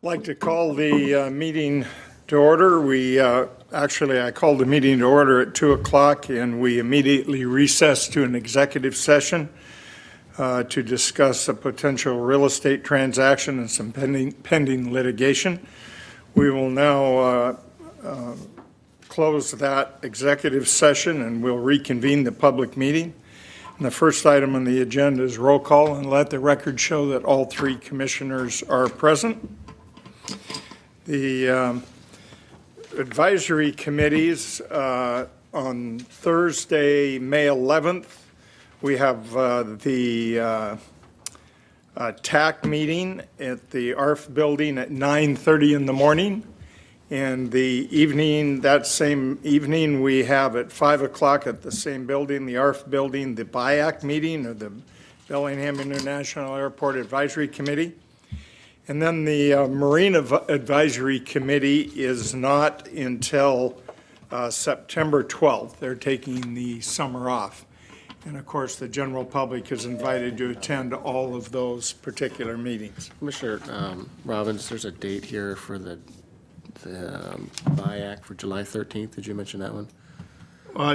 Like to call the meeting to order. I called the meeting to order at 2 o'clock, and we immediately recessed to an executive session to discuss a potential real estate transaction and some pending litigation. We will now close that executive session, and we'll reconvene the public meeting. And the first item on the agenda is roll call, and let the record show that all three commissioners are present. The advisory committees, on Thursday, May 11th, we have the TAC meeting at the ARF building at 9:30 in the morning. And the evening, that same evening, we have at 5 o'clock at the same building, the ARF building, the BIAC meeting, or the Bellingham International Airport Advisory Committee. And then the Marine Advisory Committee is not until September 12th. They're taking the summer off. And of course, the general public is invited to attend all of those particular meetings. Commissioner Robbins, there's a date here for the BIAC for July 13th. Did you mention that one?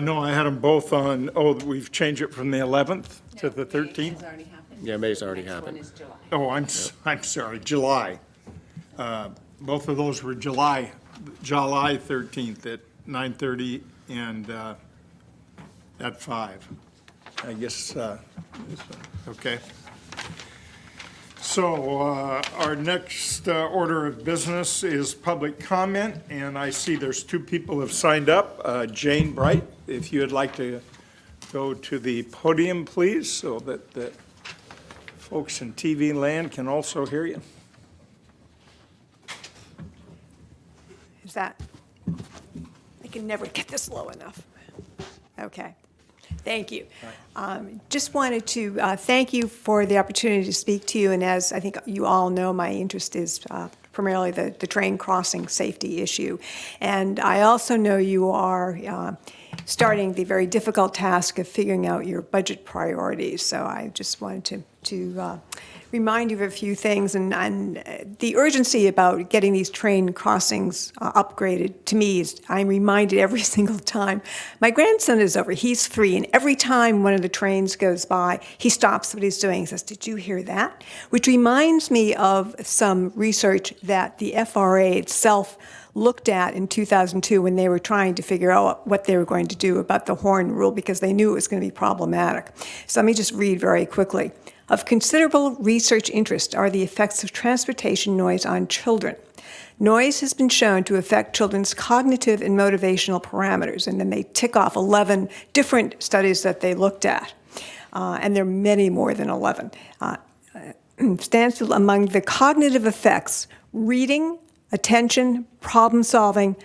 No, I had them both on, we've changed it from the 11th to the 13th? Yeah, May's already happened. Oh, I'm sorry, July. Both of those were July 13th at 9:30 and at 5. I guess, okay. So our next order of business is public comment, and I see there's two people have signed up. Jane Bright, if you would like to go to the podium, please, so that the folks in TV land can also hear you. Is that, I can never get this low enough. Okay. Thank you. Just wanted to thank you for the opportunity to speak to you. And as I think you all know, my interest is primarily the train crossing safety issue. And I also know you are starting the very difficult task of figuring out your budget priorities. So I just wanted to remind you of a few things, and the urgency about getting these train crossings upgraded, to me, is I'm reminded every single time. My grandson is over, he's 3, and every time one of the trains goes by, he stops what he's doing and says, "Did you hear that?" Which reminds me of some research that the FRA itself looked at in 2002 when they were trying to figure out what they were going to do about the horn rule, because they knew it was going to be problematic. So let me just read very quickly. Of considerable research interest are the effects of transportation noise on children. Noise has been shown to affect children's cognitive and motivational parameters, and then they tick off 11 different studies that they looked at, and there are many more than 11. Stands among the cognitive effects, reading, attention, problem solving,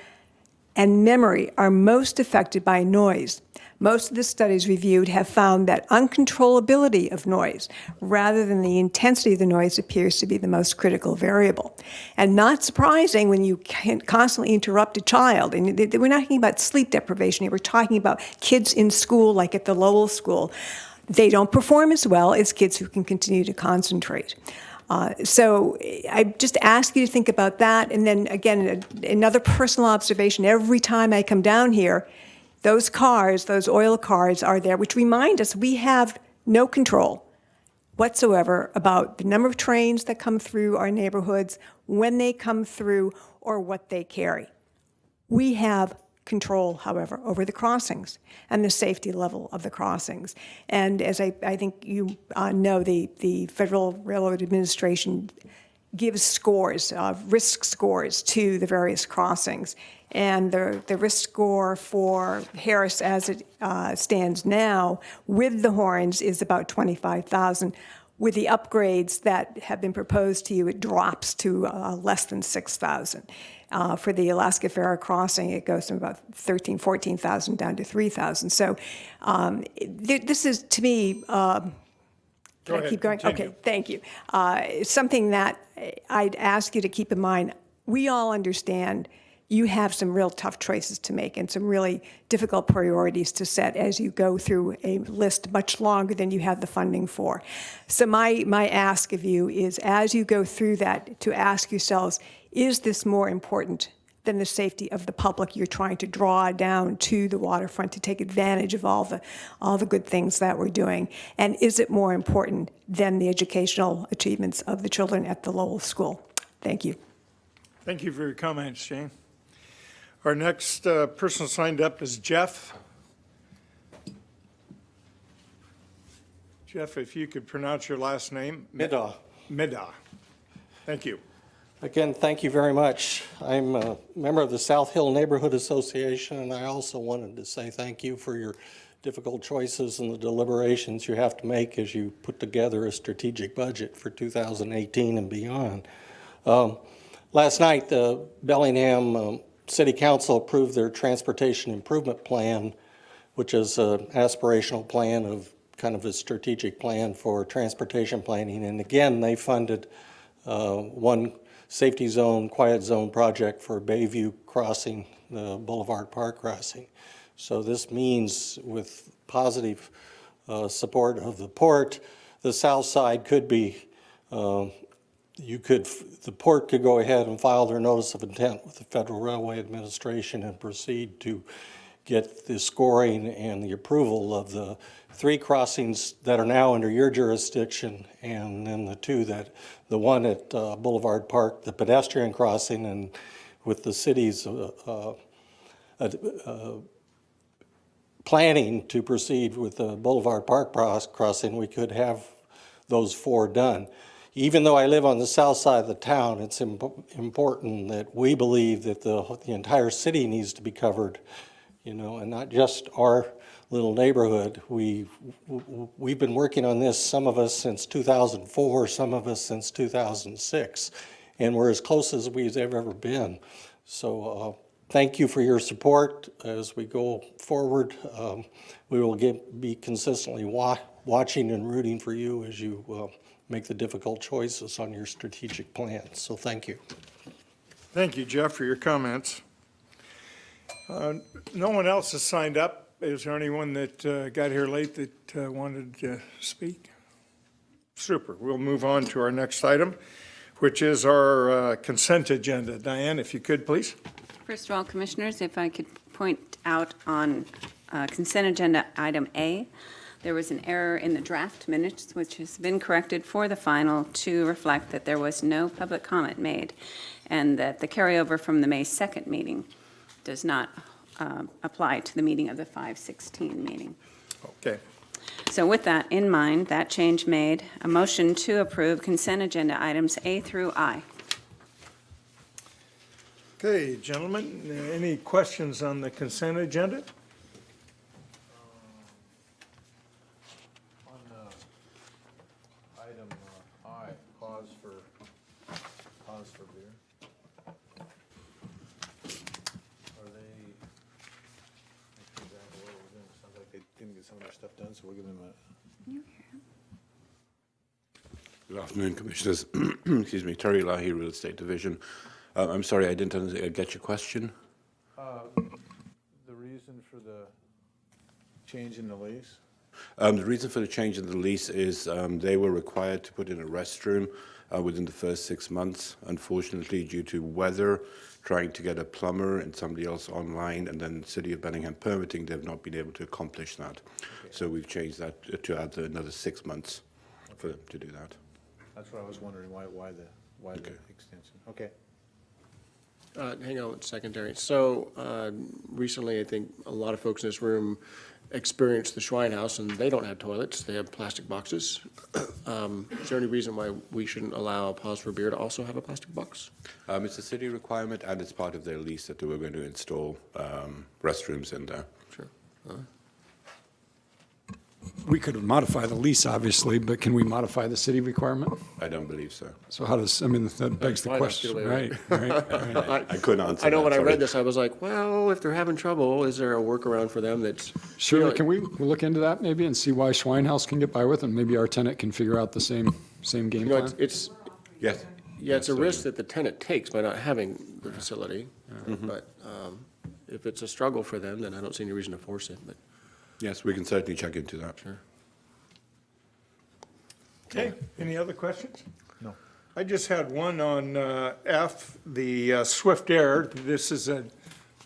and memory are most affected by noise. Most of the studies reviewed have found that uncontrollability of noise, rather than the intensity of the noise, appears to be the most critical variable. And not surprising when you can constantly interrupt a child. And we're not talking about sleep deprivation here. We're talking about kids in school, like at the Lowell School. They don't perform as well as kids who can continue to concentrate. So I just ask you to think about that. And then again, another personal observation, every time I come down here, those cars, those oil cars are there, which remind us we have no control whatsoever about the number of trains that come through our neighborhoods, when they come through, or what they carry. We have control, however, over the crossings and the safety level of the crossings. And as I think you know, the Federal Railroad Administration gives scores, risk scores to the various crossings. And the risk score for Harris as it stands now with the horns is about 25,000. With the upgrades that have been proposed to you, it drops to less than 6,000. For the Alaska Farah crossing, it goes from about 13,000, 14,000 down to 3,000. So this is, to me, can I keep going? Continue. Okay, thank you. Something that I'd ask you to keep in mind. We all understand you have some real tough choices to make and some really difficult priorities to set as you go through a list much longer than you have the funding for. So my ask of you is, as you go through that, to ask yourselves, is this more important than the safety of the public you're trying to draw down to the waterfront to take advantage of all the good things that we're doing? And is it more important than the educational achievements of the children at the Lowell School? Thank you. Thank you for your comments, Jane. Our next person signed up is Jeff. Jeff, if you could pronounce your last name. Middaugh. Middaugh. Thank you. Again, thank you very much. I'm a member of the South Hill Neighborhood Association, and I also wanted to say thank you for your difficult choices and the deliberations you have to make as you put together a strategic budget for 2018 and beyond. Last night, the Bellingham City Council approved their transportation improvement plan, which is an aspirational plan of kind of a strategic plan for transportation planning. And again, they funded one safety zone, quiet zone project for Bayview Crossing, the Boulevard Park Crossing. So this means, with positive support of the port, the south side could be, the port could go ahead and file their notice of intent with the Federal Railway Administration and proceed to get the scoring and the approval of the 3 crossings that are now under your jurisdiction, and then the one at Boulevard Park, the pedestrian crossing, and with the city's planning to proceed with the Boulevard Park crossing, we could have those 4 done. Even though I live on the south side of the town, it's important that we believe that the entire city needs to be covered, you know, and not just our little neighborhood. We've been working on this, some of us since 2004, some of us since 2006, and we're as close as we've ever been. So thank you for your support as we go forward. We will be consistently watching and rooting for you as you make the difficult choices on your strategic plan. So thank you. Thank you, Jeff, for your comments. No one else has signed up. Is there anyone that got here late that wanted to speak? Super. We'll move on to our next item, which is our consent agenda. Diane, if you could, please. First of all, Commissioners, if I could point out on consent agenda item A, there was an error in the draft minutes, which has been corrected for the final to reflect that there was no public comment made, and that the carryover from the May 2nd meeting does not apply to the meeting of the 5/16 meeting. Okay. So with that in mind, that change made, a motion to approve consent agenda items A through I. Okay, gentlemen, any questions on the consent agenda? Item I, pause for beer. Are they, exactly what we're doing, sounds like they didn't get some of their stuff done, so we'll give them Good afternoon, Commissioners. Excuse me, Terry Lahi, Real Estate Division. I'm sorry, I didn't get your question. the reason for the change in the lease? The reason for the change in the lease is they were required to put in a restroom within the first 6 months. Unfortunately, due to weather, trying to get a plumber and somebody else online, and then City of Bellingham permitting, they've not been able to accomplish that. Okay. So we've changed that to add another 6 months for them to do that. That's what I was wondering, why Okay. the extension? Okay. Hang on one second, Terry. So recently, I think a lot of folks in this room experienced the Shrine House, and they don't have toilets. They have plastic boxes. Is there any reason why we shouldn't allow a Pause for Beer to also have a plastic box? It's a city requirement, and it's part of their lease that they were going to install restrooms in there. Sure. We could modify the lease, obviously, but can we modify the city requirement? I don't believe so. So how does, I mean, that begs the Fine, question, let's right? do Right. I couldn't answer I know that, when I sorry. read this, I was like, well, if they're having trouble, is there a workaround for them that's? Sure, can we look into that maybe and see why Schweinhaus can get by with, and maybe our tenant can figure out the same game You know, plan? it's Yes. Yeah, it's a So- risk that the tenant takes by not having the facility, but if it's a struggle for them, then I don't see any reason to force it, but. Yes, we can certainly check into that. Sure. Okay, any other questions? No. I just had one on F, the Swift Air. This is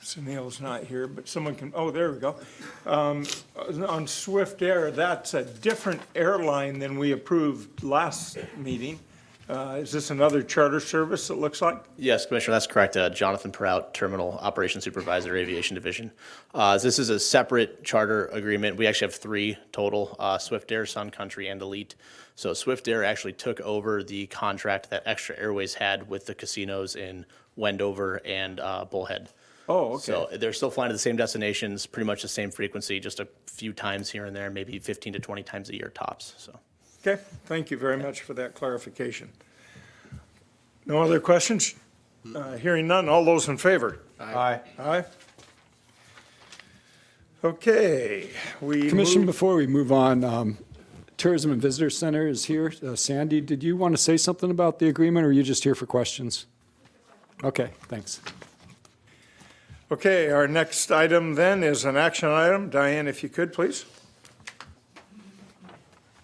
Sunil's not here, but someone can, oh, there we go. On Swift Air, that's a different airline than we approved last meeting. Is this another charter service, it looks like? Yes, Commissioner, that's correct. Jonathan Prout, Terminal Operations Supervisor, Aviation Division. This is a separate charter agreement. We actually have 3 total, Swift Air, Sun Country, and Elite. So Swift Air actually took over the contract that Extra Airways had with the casinos in Wendover and Bullhead. Oh, okay. So they're still flying to the same destinations, pretty much the same frequency, just a few times here and there, maybe 15 to 20 times a year tops, so. Okay, thank you very much for that clarification. No other questions? Hearing none, all those in favor? Aye. Aye. Okay, we Commission, move, before we move on, Tourism and Visitor Center is here. Sandy, did you want to say something about the agreement, or are you just here for questions? Okay, thanks. okay, our next item then is an action item. Diane, if you could, please.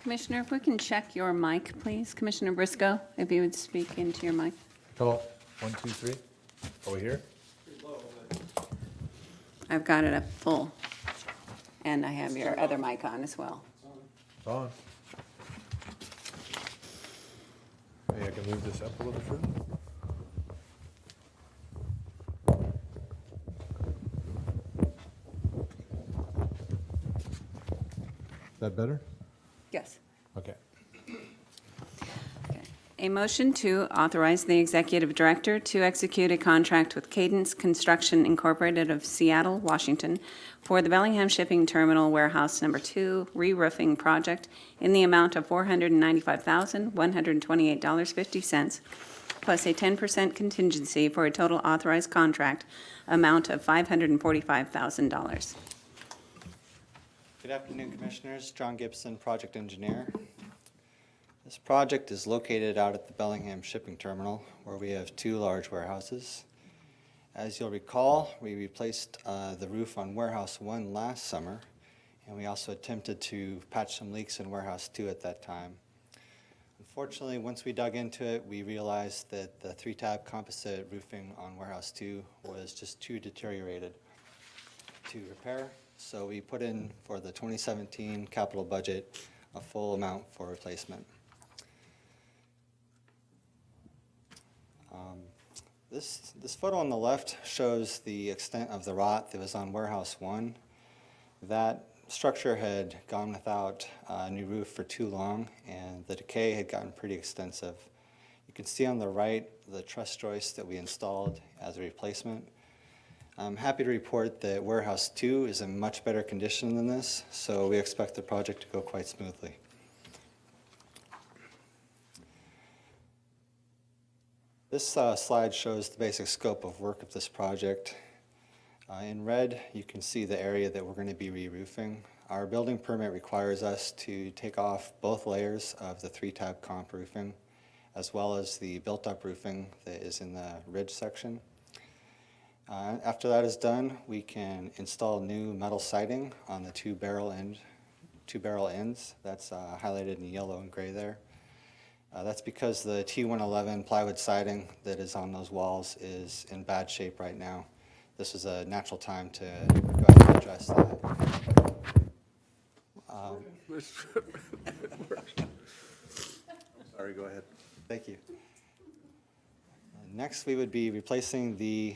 Commissioner, if we can check your mic, please. Commissioner Briscoe, if you would speak into your mic. Hello, 1, 2, 3. Are we here? I've got it up full. And I have your other mic on as well. It's on. Hey, I can move this up a little further. Is that better? Yes. Okay. Okay. A motion to authorize the executive director to execute a contract with Cadence Construction Incorporated of Seattle, Washington, for the Bellingham Shipping Terminal Warehouse Number 2 re-roofing project in the amount of $495,128.50, plus a 10% contingency for a total authorized contract amount of $545,000. Good afternoon, Commissioners. John Gibson, Project Engineer. This project is located out at the Bellingham Shipping Terminal, where we have 2 large warehouses. As you'll recall, we replaced the roof on Warehouse 1 last summer, and we also attempted to patch some leaks in Warehouse 2 at that time. Unfortunately, once we dug into it, we realized that the 3-tab composite roofing on Warehouse 2 was just too deteriorated to repair. So we put in for the 2017 capital budget a full amount for replacement. This photo on the left shows the extent of the rot that was on Warehouse 1. That structure had gone without a new roof for too long, and the decay had gotten pretty extensive. You can see on the right the truss joist that we installed as a replacement. I'm happy to report that Warehouse 2 is in much better condition than this, so we expect the project to go quite smoothly. This slide shows the basic scope of work of this project. In red, you can see the area that we're going to be re-roofing. Our building permit requires us to take off both layers of the 3-tab comp roofing, as well as the built-up roofing that is in the ridge section. After that is done, we can install new metal siding on the 2 barrel ends. That's highlighted in yellow and gray there. That's because the T111 plywood siding that is on those walls is in bad shape right now. This is a natural time to go ahead and address that. Sorry, go ahead. Thank you. Next, we would be replacing the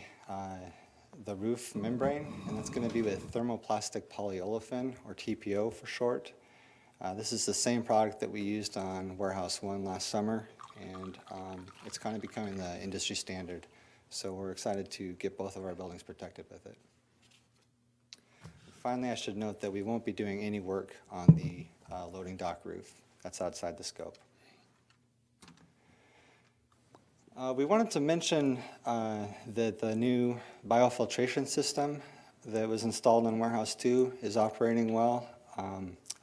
roof membrane, and that's going to be with thermoplastic polyolefin, or TPO for short. This is the same product that we used on Warehouse 1 last summer, and it's kind of becoming the industry standard. So we're excited to get both of our buildings protected with it. Finally, I should note that we won't be doing any work on the loading dock roof. That's outside the scope. We wanted to mention that the new biofiltration system that was installed in Warehouse 2 is operating well.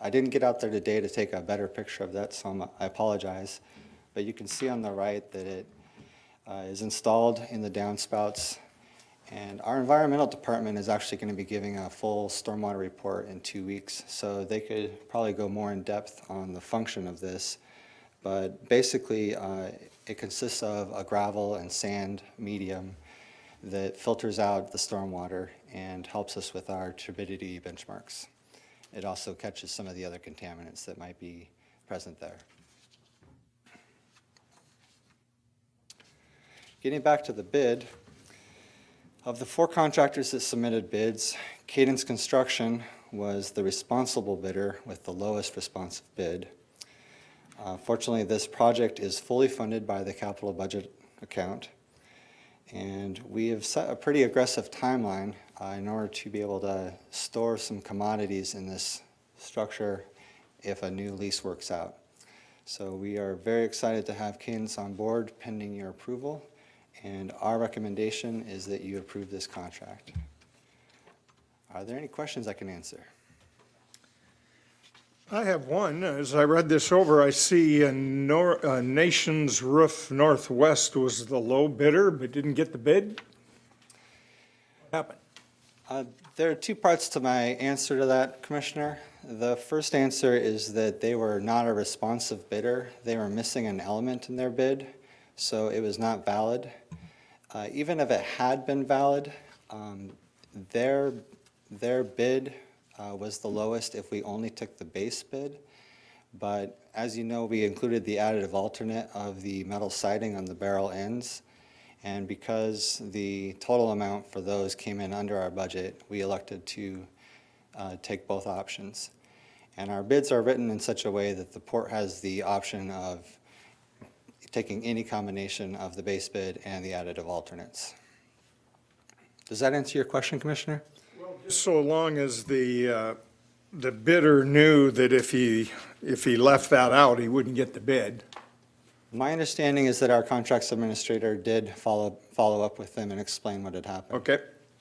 I didn't get out there today to take a better picture of that, so I apologize. But you can see on the right that is installed in the downspouts. And our environmental department is actually going to be giving a full stormwater report in 2 weeks, so they could probably go more in depth on the function of this. But basically, it consists of a gravel and sand medium that filters out the stormwater and helps us with our turbidity benchmarks. It also catches some of the other contaminants that might be present there. Getting back to the bid, of the 4 contractors that submitted bids, Cadence Construction was the responsible bidder with the lowest responsive bid. Fortunately, this project is fully funded by the capital budget account, and we have set a pretty aggressive timeline in order to be able to store some commodities in this structure if a new lease works out. So we are very excited to have Cadence on board pending your approval, and our recommendation is that you approve this contract. Are there any questions I can answer? I have one. As I read this over, I see Nations Roof Northwest was the low bidder, but didn't get the bid. What happened? There are 2 parts to my answer to that, Commissioner. The first answer is that they were not a responsive bidder. They were missing an element in their bid, so it was not valid. Even if it had been valid, their bid was the lowest if we only took the base bid. But as you know, we included the additive alternate of the metal siding on the barrel ends. And because the total amount for those came in under our budget, we elected to take both options. And our bids are written in such a way that the port has the option of taking any combination of the base bid and the additive alternates. Does that answer your question, Commissioner? So long as the bidder knew that if he left that out, he wouldn't get the bid. My understanding is that our contracts administrator did follow up with them and explain what had happened. Okay.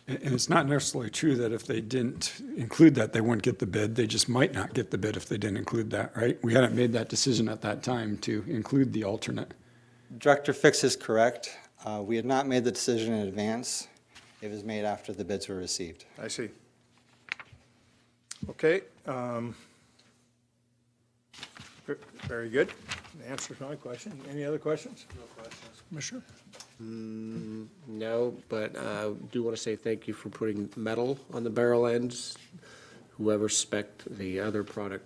And it's not necessarily true that if they didn't include that, they wouldn't get the bid. They just might not get the bid if they didn't include that, right? We hadn't made that decision at that time to include the alternate. Director Fix is correct. We had not made the decision in advance. It was made after the bids were received. I see. Okay. Very good. Answers my question. Any other questions? No questions. Commissioner? No, but I do want to say thank you for putting metal on the barrel ends. Whoever spec'd the other product,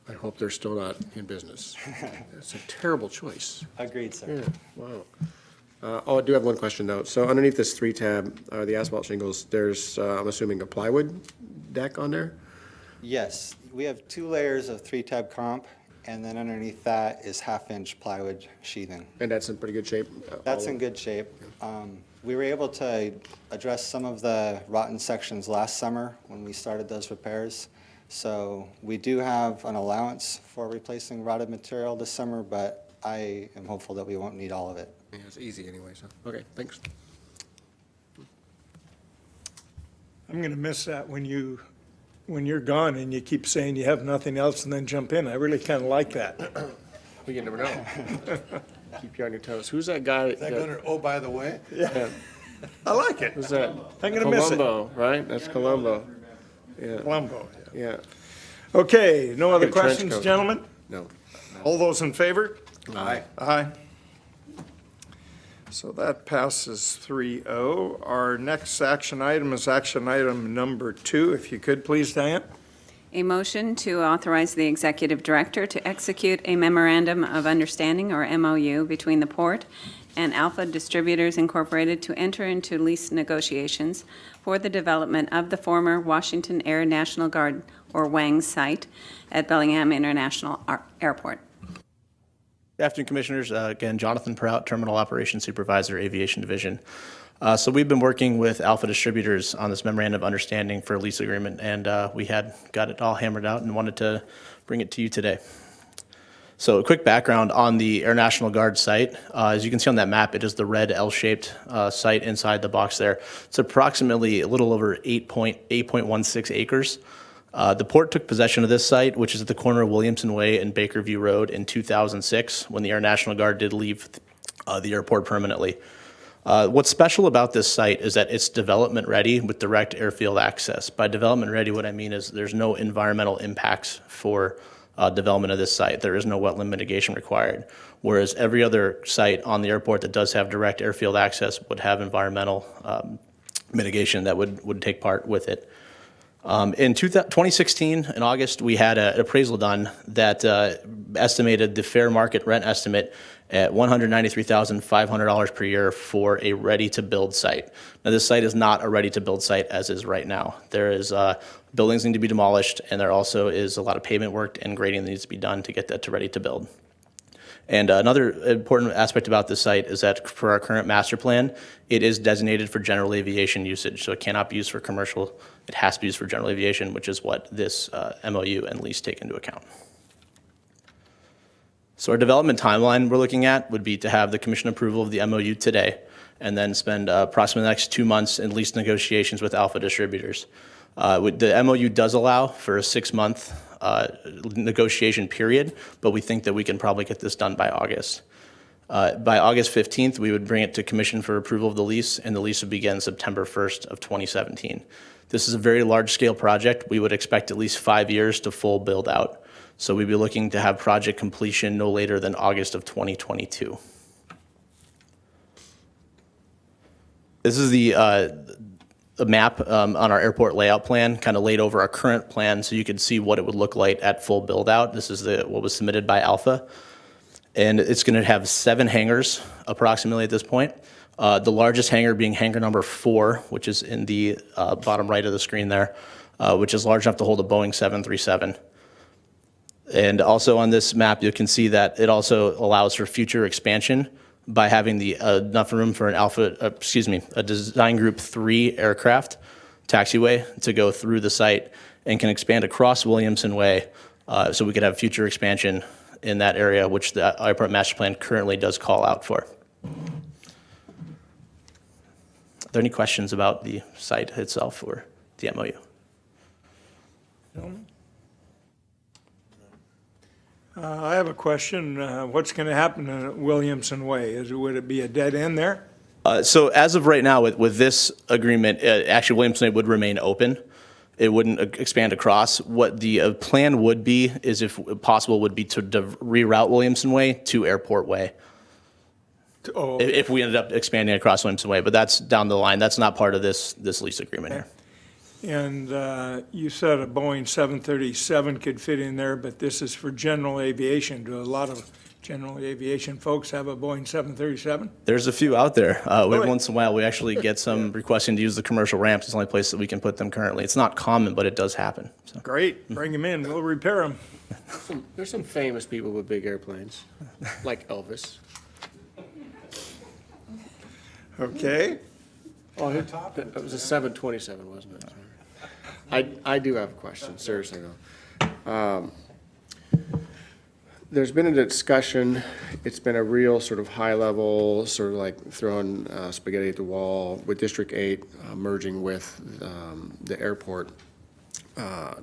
I hope they're still not in business. That's a terrible choice. Agreed, sir. Yeah, wow. I do have one question, though. So underneath this 3-tab, the asphalt shingles, there's, I'm assuming, a plywood deck on there? Yes, we have 2 layers of 3-tab comp, and then underneath that is 1/2-inch plywood sheathing. And that's in pretty good shape? That's in good shape. We were able to address some of the rotten sections last summer when we started those repairs. So we do have an allowance for replacing rotted material this summer, but I am hopeful that we won't need all of it. Yeah, it's easy anyway, so, okay, thanks. I'm going to miss that when you're gone and you keep saying you have nothing else and then jump in. I really kind of like that. Well, you never know. Keep you on your toes. Who's that guy? Is that going to, oh, by the way? Yeah. I like it. Who's that? I'm going to miss it. Columbo, right? That's Columbo. Yeah, Columbo. yeah. Okay, no other Get a trench questions, coat. gentlemen? No. All those in favor? Aye. Aye. So that passes 3-0. Our next action item is action item number 2. If you could, please, Diane. A motion to authorize the executive director to execute a memorandum of understanding, or MOU, between the port and Alpha Distributors Incorporated to enter into lease negotiations for the development of the former Washington Air National Guard, or WANG, site at Bellingham International Airport. Good afternoon, Commissioners. Again, Jonathan Prout, Terminal Operations Supervisor, Aviation Division. So we've been working with Alpha Distributors on this memorandum of understanding for a lease agreement, and we had got it all hammered out and wanted to bring it to you today. So a quick background on the Air National Guard site. As you can see on that map, it is the red L-shaped site inside the box there. It's approximately a little over 8.16 acres. The port took possession of this site, which is at the corner of Williamson Way and Bakerview Road, in 2006, when the Air National Guard did leave the airport permanently. What's special about this site is that it's development ready with direct airfield access. By development ready, what I mean is there's no environmental impacts for development of this site. There is no wetland mitigation required, whereas every other site on the airport that does have direct airfield access would have environmental mitigation that would take part with it. In 2016, in August, we had an appraisal done that estimated the fair market rent estimate at $193,500 per year for a ready-to-build site. Now, this site is not a ready-to-build site as is right now. There is buildings need to be demolished, and there also is a lot of pavement work and grading that needs to be done to get that to ready-to-build. And another important aspect about this site is that for our current master plan, it is designated for general aviation usage, so it cannot be used for commercial. It has to be used for general aviation, which is what this MOU and lease take into account. So our development timeline we're looking at would be to have the commission approval of the MOU today, and then spend approximately the next 2 months in lease negotiations with Alpha Distributors. The MOU does allow for a 6-month negotiation period, but we think that we can probably get this done by August. By August 15th, we would bring it to commission for approval of the lease, and the lease would begin September 1st of 2017. This is a very large-scale project. We would expect at least 5 years to full build-out. So we'd be looking to have project completion no later than August of 2022. This is a map on our airport layout plan, kind of laid over our current plan so you can see what it would look like at full build-out. This is what was submitted by Alpha. And it's going to have 7 hangars approximately at this point. The largest hangar being hangar number 4, which is in the bottom right of the screen there, which is large enough to hold a Boeing 737. And also on this map, you can see that it also allows for future expansion by having enough room for a Design Group 3 aircraft taxiway to go through the site and can expand across Williamson Way, so we could have future expansion in that area, which the airport master plan currently does call out for. Are there any questions about the site itself or the MOU? I have a question. What's going to happen at Williamson Way? Would it be a dead end there? So as of right now, with this agreement, actually Williamson Way would remain open. It wouldn't expand across. What the plan would be is, if possible, would be to reroute Williamson Way to Airport Way. Oh, If we ended up expanding across Williamson Way, but that's down the line. That's not part of this lease agreement here. and you said a Boeing 737 could fit in there, but this is for general aviation. Do a lot of general aviation folks have a Boeing 737? There's a few out there. Really? Once in a while, we actually get some requesting to use the commercial ramps. It's the only place that we can put them currently. It's not common, but it does happen. So. Great, bring them in, we'll repair them. There's some famous people with big airplanes, like Elvis. Okay, Oh, it was a 727, wasn't it? I do have a question, seriously though. There's been a discussion, it's been a real sort of high level, sort of like throwing spaghetti at the wall with District 8 merging with the airport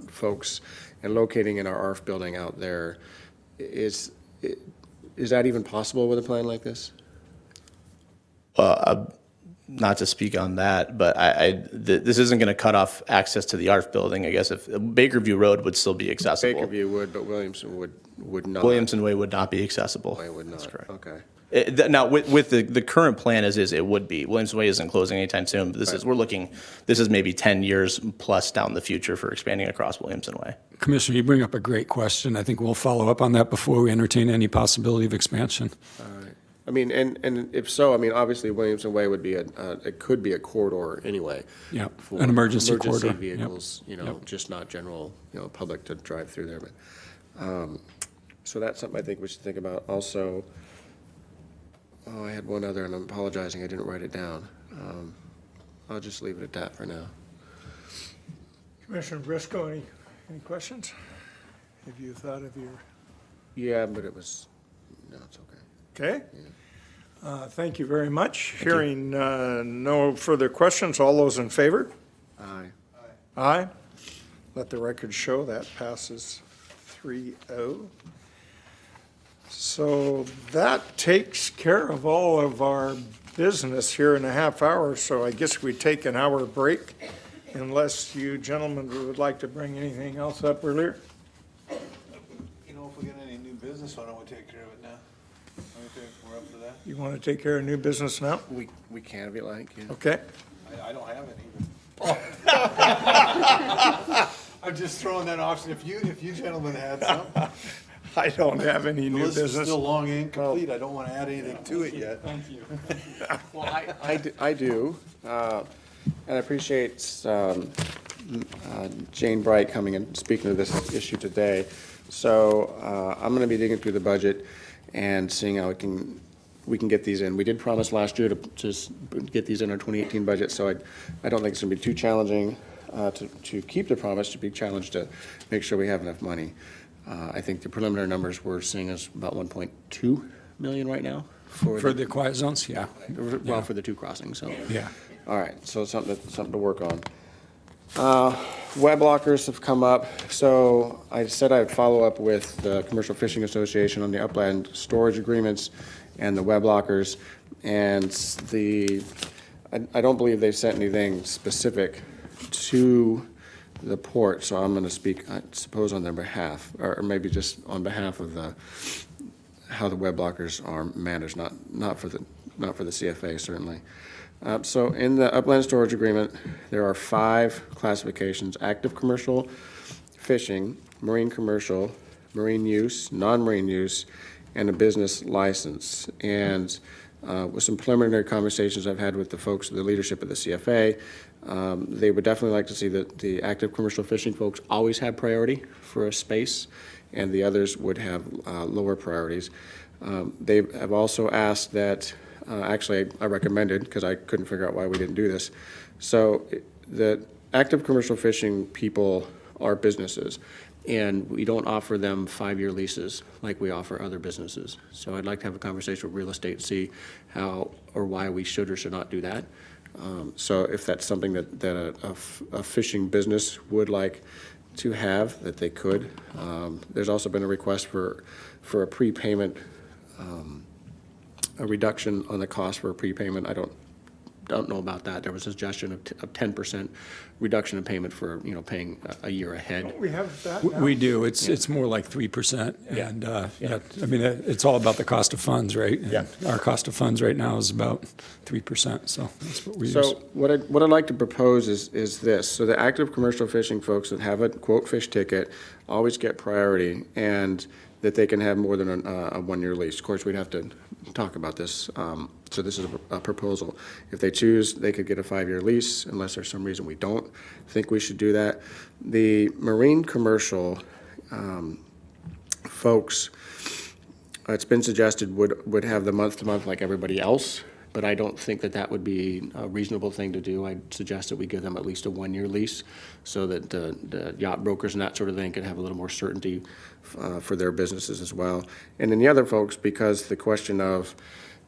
folks and locating in our ARF building out there. Is that even possible with a plan like this? Not to speak on that, but this isn't going to cut off access to the ARF building. I guess if Bakerview Road would still be accessible. Bakerview would, but Williamson would not. Williamson Way would not be accessible. Way would not. That's correct. Okay. Now, with the current plan as is, it would be. Williamson Way isn't closing anytime soon, but this is maybe 10 years plus down the future for expanding across Williamson Way. Commissioner, you bring up a great question. I think we'll follow up on that before we entertain any possibility of expansion. I mean, and if so, I mean, obviously Williamson Way would be it could be a corridor anyway. Yeah, For an emergency corridor. Yep. vehicles, Yep. just not general, public to drive through there, but, so that's something I think we should think about. Also, I had one other, and I'm apologizing, I didn't write it down. I'll just leave it at that for now. Commissioner Briscoe, any questions? Have you thought of your, Yeah, but no, it's okay. okay? Thank you very much. Hearing no further questions, all those in favor? Aye. Aye. Let the record show that passes 3-0. So that takes care of all of our business here in a half hour, so I guess we take an hour break unless you gentlemen would like to bring anything else up earlier. You know, if we get any new business, why don't we take care of it now? What do you think? We're up for that? You want to take care of new business now? We can if you like, yeah. Okay. I don't have any. I'm just throwing that option. If you gentlemen had some. I don't have any The new list is business. still long and incomplete. I don't want to add anything to it yet. Thank you. Well, I do, and I appreciate Jane Bright coming and speaking to this issue today. So I'm going to be digging through the budget and seeing how we can get these in. We did promise last year to just get these in our 2018 budget, so I don't think it's going to be too challenging to keep the promise, to be challenged to make sure we have enough money. I think the preliminary numbers we're seeing is about 1.2 million right now For the quiet zones, yeah. well, for the two crossings, so. Yeah. All right, so something to work on. Web lockers have come up, so I said I'd follow up with the Commercial Fishing Association on the upland storage agreements and the web lockers, and I don't believe they've sent anything specific to the port, so I'm gonna speak, I suppose, on their behalf, or maybe just on behalf of how the web lockers are managed, not for the CFA, certainly. So in the upland storage agreement, there are 5 classifications: active commercial fishing, marine commercial, marine use, non-marine use, and a business license. And with some preliminary conversations I've had with the folks, the leadership of the CFA, they would definitely like to see that the active commercial fishing folks always have priority for a space, and the others would have lower priorities. They have also asked that, actually I recommended, because I couldn't figure out why we didn't do this, so the active commercial fishing people are businesses, and we don't offer them 5-year leases like we offer other businesses. So I'd like to have a conversation with real estate, see how or why we should or should not do that. So if that's something that a fishing business would like to have, that they could. There's also been a request for a prepayment, a reduction on the cost for a prepayment. I don't know about that. There was a suggestion of 10% reduction in payment for, paying a year ahead. We have that now. We do. It's more like 3%. Yeah. And, I mean, it's all about the cost of funds, right? And Yeah. our cost of funds right now is about 3%, so that's what we use. So what I'd like to propose is this. So the active commercial fishing folks that have a quote fish ticket always get priority, and that they can have more than a 1-year lease. Of course, we'd have to talk about this. So this is a proposal. If they choose, they could get a 5-year lease, unless there's some reason we don't think we should do that. The marine commercial folks, it's been suggested would have the month-to-month like everybody else, but I don't think that would be a reasonable thing to do. I'd suggest that we give them at least a 1-year lease, so that the yacht brokers and that sort of thing can have a little more certainty for their businesses as well. And then the other folks, because the question of,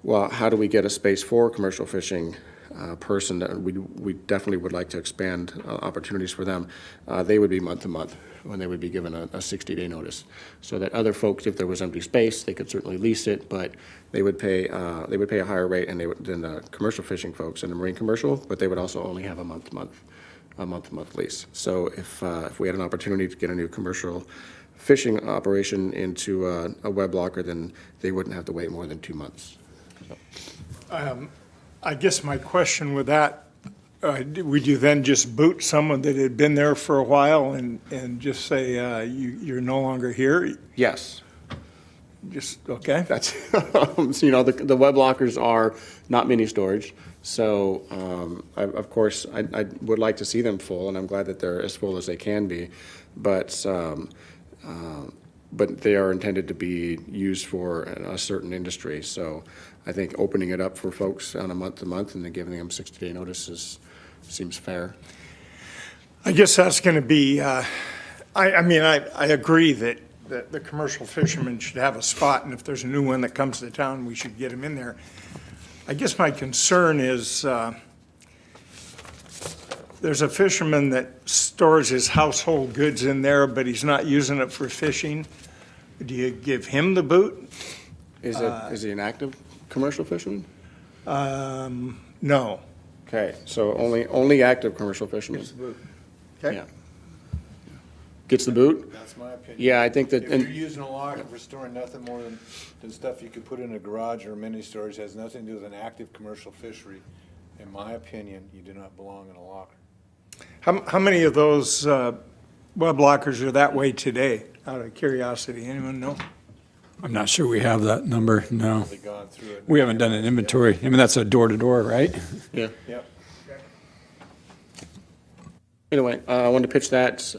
well, how do we get a space for commercial fishing person, that we definitely would like to expand opportunities for them. They would be month-to-month, when they would be given a 60-day notice. So that other folks, if there was empty space, they could certainly lease it, but they would pay a higher rate than the commercial fishing folks and the marine commercial, but they would also only have a month-to-month lease. So if we had an opportunity to get a new commercial fishing operation into a web locker, then they wouldn't have to wait more than 2 months. I guess my question with that, would you then just boot someone that had been there for a while and just say, you're no longer here? Yes. Just, okay? That's, the web lockers are not mini storage. So, of course, I would like to see them full, and I'm glad that they're as full as they can be. But they are intended to be used for a certain industry. So I think opening it up for folks on a month-to-month and then giving them 60-day notices seems fair. I guess that's going to be, I agree that the commercial fishermen should have a spot, and if there's a new one that comes to town, we should get them in there. I guess my concern is there's a fisherman that stores his household goods in there, but he's not using it for fishing. Do you give him the boot? Is he an active commercial fisherman? No. Okay, so only active commercial fishermen. Okay. Yeah. Gets the boot? That's my opinion. Yeah, I think that, If you're and, using a locker for storing nothing more than stuff you could put in a garage or mini storage, has nothing to do with an active commercial fishery, in my opinion, you do not belong in a locker. How many of those web lockers are that way today, out of curiosity? Anyone know? I'm not sure we have that number, no. They've gone through it. We haven't done an inventory. I mean, that's a door-to-door, right? yeah. Yep. Anyway, I wanted to pitch that.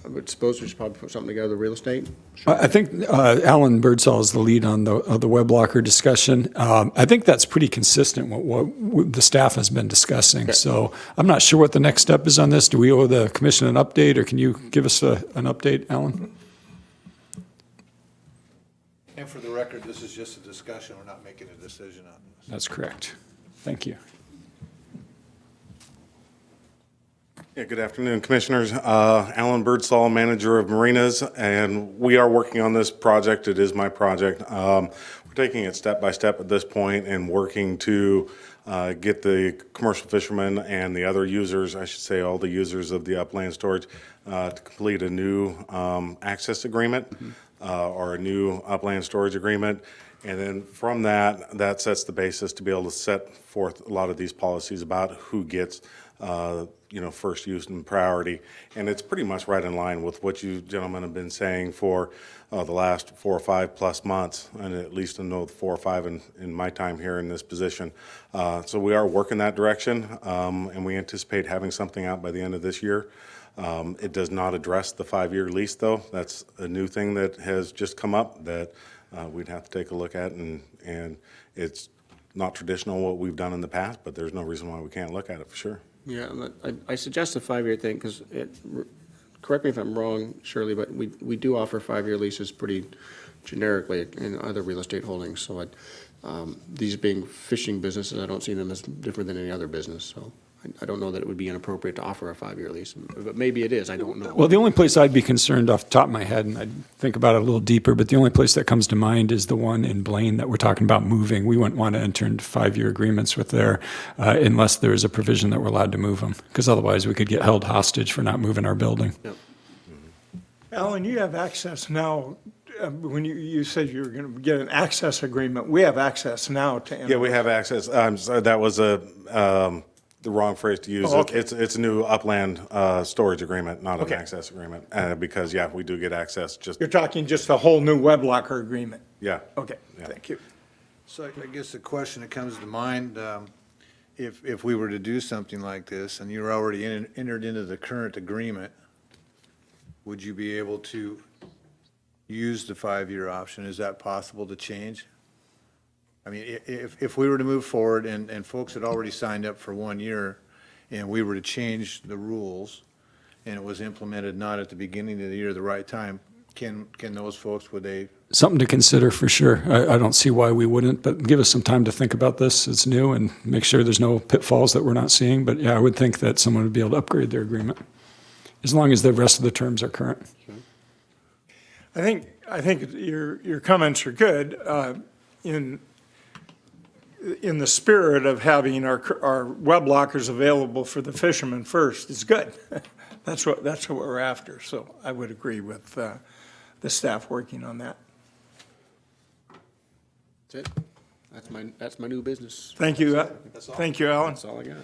I would suppose we should probably put something together, real estate. I think Alan Birdsall is the lead on the web locker discussion. I think that's pretty consistent with what the staff has been discussing. So I'm not sure what the next step is on this. Do we owe the commission an update, or can you give us an update, Alan? And for the record, this is just a discussion, we're not making a decision on this. That's correct. Thank you. Yeah, good afternoon, Commissioners. Alan Birdsall, Manager of Marinas, and we are working on this project. It is my project. We're taking it step by step at this point and working to get the commercial fishermen and the other users, I should say all the users of the upland storage, to complete a new access agreement or a new upland storage agreement. And then from that, that sets the basis to be able to set forth a lot of these policies about who gets first use and priority. And it's pretty much right in line with what you gentlemen have been saying for the last 4 or 5 plus months, and at least in the 4 or 5 in my time here in this position. So we are working that direction, and we anticipate having something out by the end of this year. It does not address the 5-year lease, though. That's a new thing that has just come up that we'd have to take a look at, and it's not traditional what we've done in the past, but there's no reason why we can't look at it for sure. Yeah, I suggest a 5-year thing, because correct me if I'm wrong, Shirley, but we do offer 5-year leases pretty generically in other real estate holdings. So these being fishing businesses, I don't see them as different than any other business. So I don't know that it would be inappropriate to offer a 5-year lease, but maybe it is, I don't know. Well, the only place I'd be concerned off the top of my head, and I'd think about it a little deeper, but the only place that comes to mind is the one in Blaine that we're talking about moving. We wouldn't want to enter into 5-year agreements with there unless there is a provision that we're allowed to move them, because otherwise we could get held hostage for not moving our building. Yep. Alan, you have access now. When you said you were going to get an access agreement, we have access now to. Yeah, we have access. Sorry, that was the wrong phrase to use. Oh, okay. It's a new upland storage agreement, not an Okay. access agreement, because, yeah, we do get access just, You're talking just a whole new web locker agreement. yeah. Okay, Yeah. thank you. So I guess the question that comes to mind, if we were to do something like this, and you're already entered into the current agreement, would you be able to use the 5-year option? Is that possible to change? I mean, if we were to move forward and folks had already signed up for 1 year, and we were to change the rules, and it was implemented not at the beginning of the year, the right time, can those folks, would they? Something to consider for sure. I don't see why we wouldn't, but give us some time to think about this. It's new, and make sure there's no pitfalls that we're not seeing. But yeah, I would think that someone would be able to upgrade their agreement, as long as the rest of the terms are current. I think your comments are good. In the spirit of having our web lockers available for the fishermen first is good. That's what we're after. So I would agree with the staff working on that. That's it. That's my new business. Thank you. Thank you, Alan. That's all I got.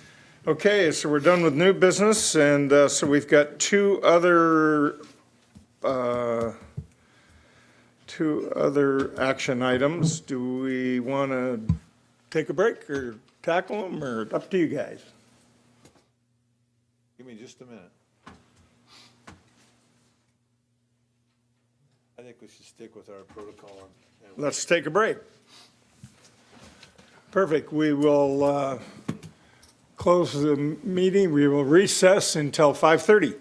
Okay, so we're done with new business, and so we've got two other action items. Do we want to take a break or tackle them, or up to you guys? Give me just a minute. I think we should stick with our protocol. Let's take a break. Perfect. We will close the meeting. We will recess until 5:30.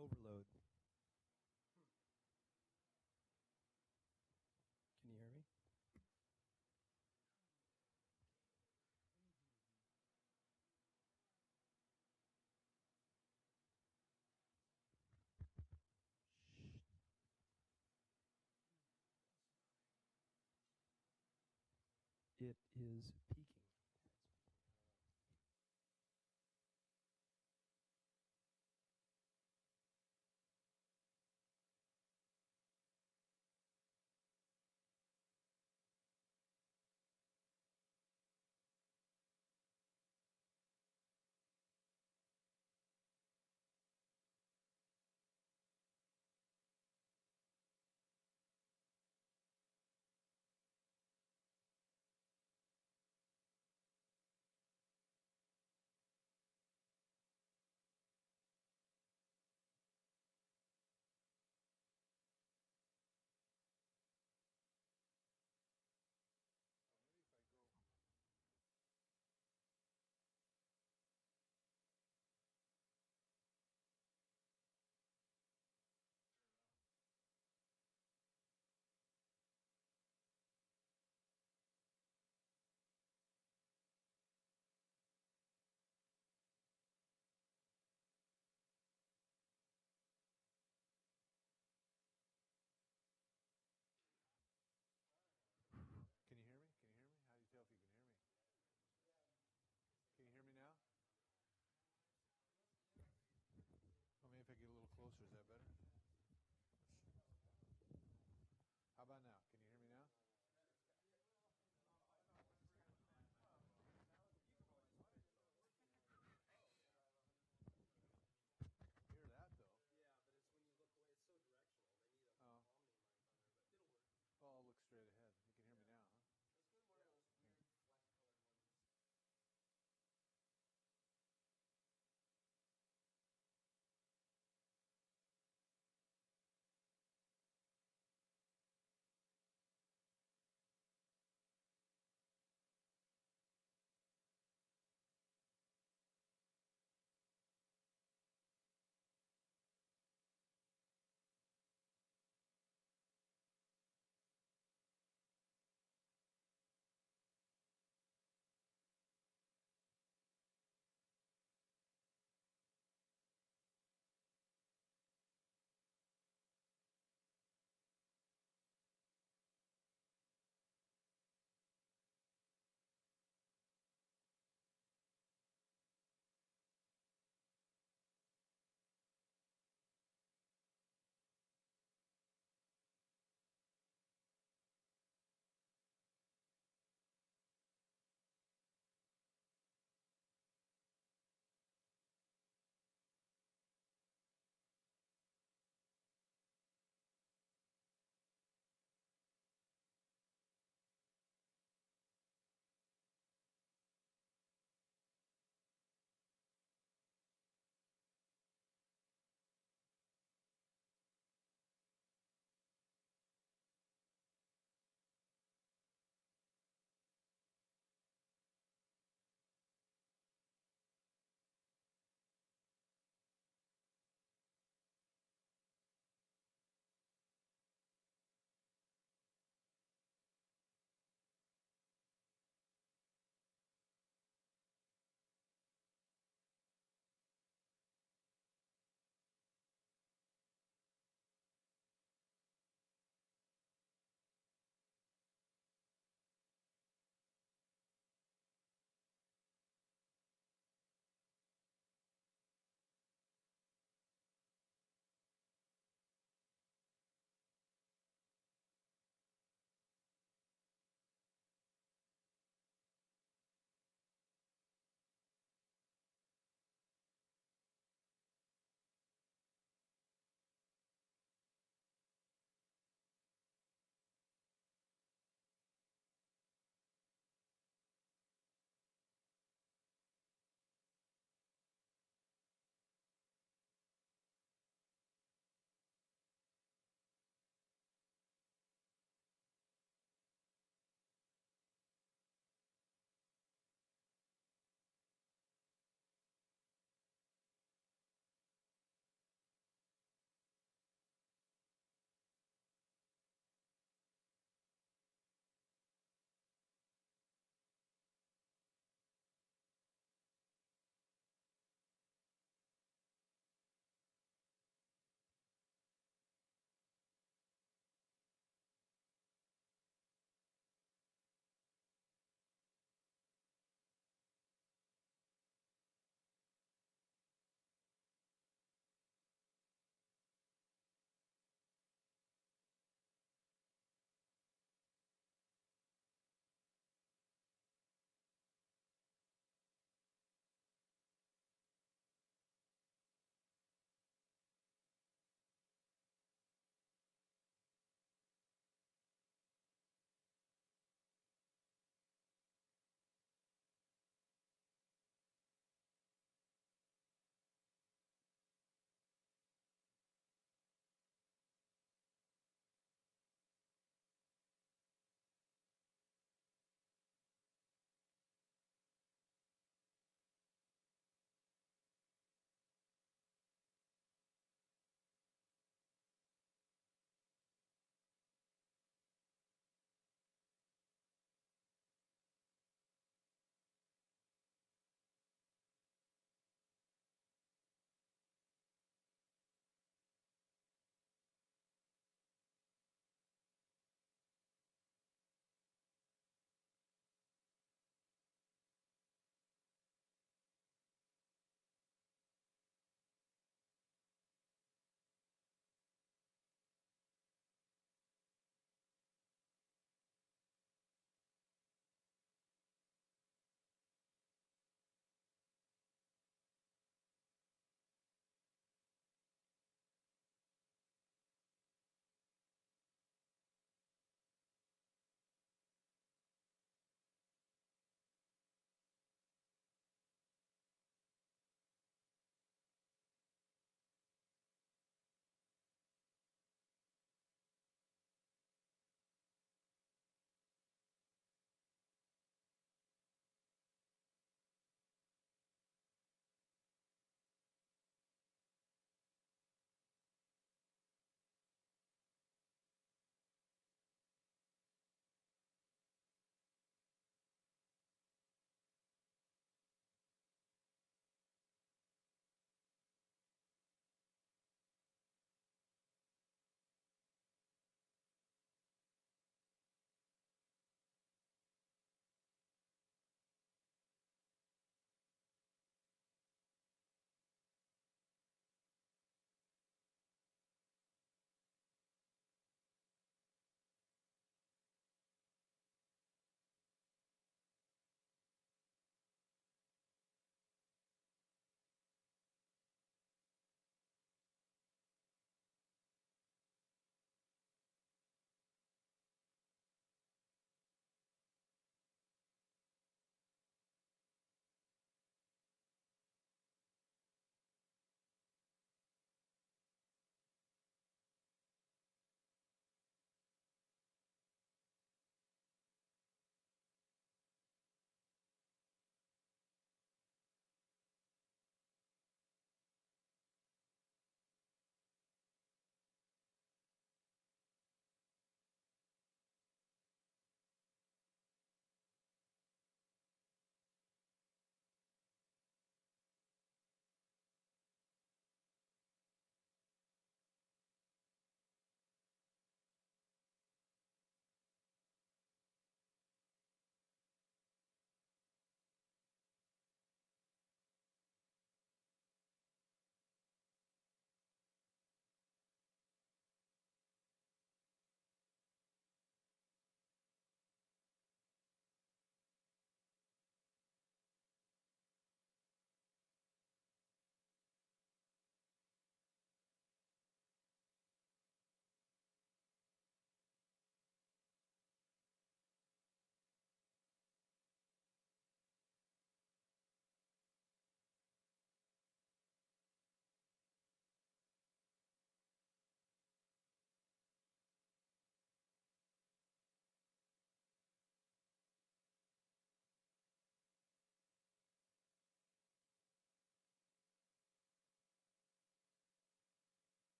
overload. Can you hear me? It is peaking.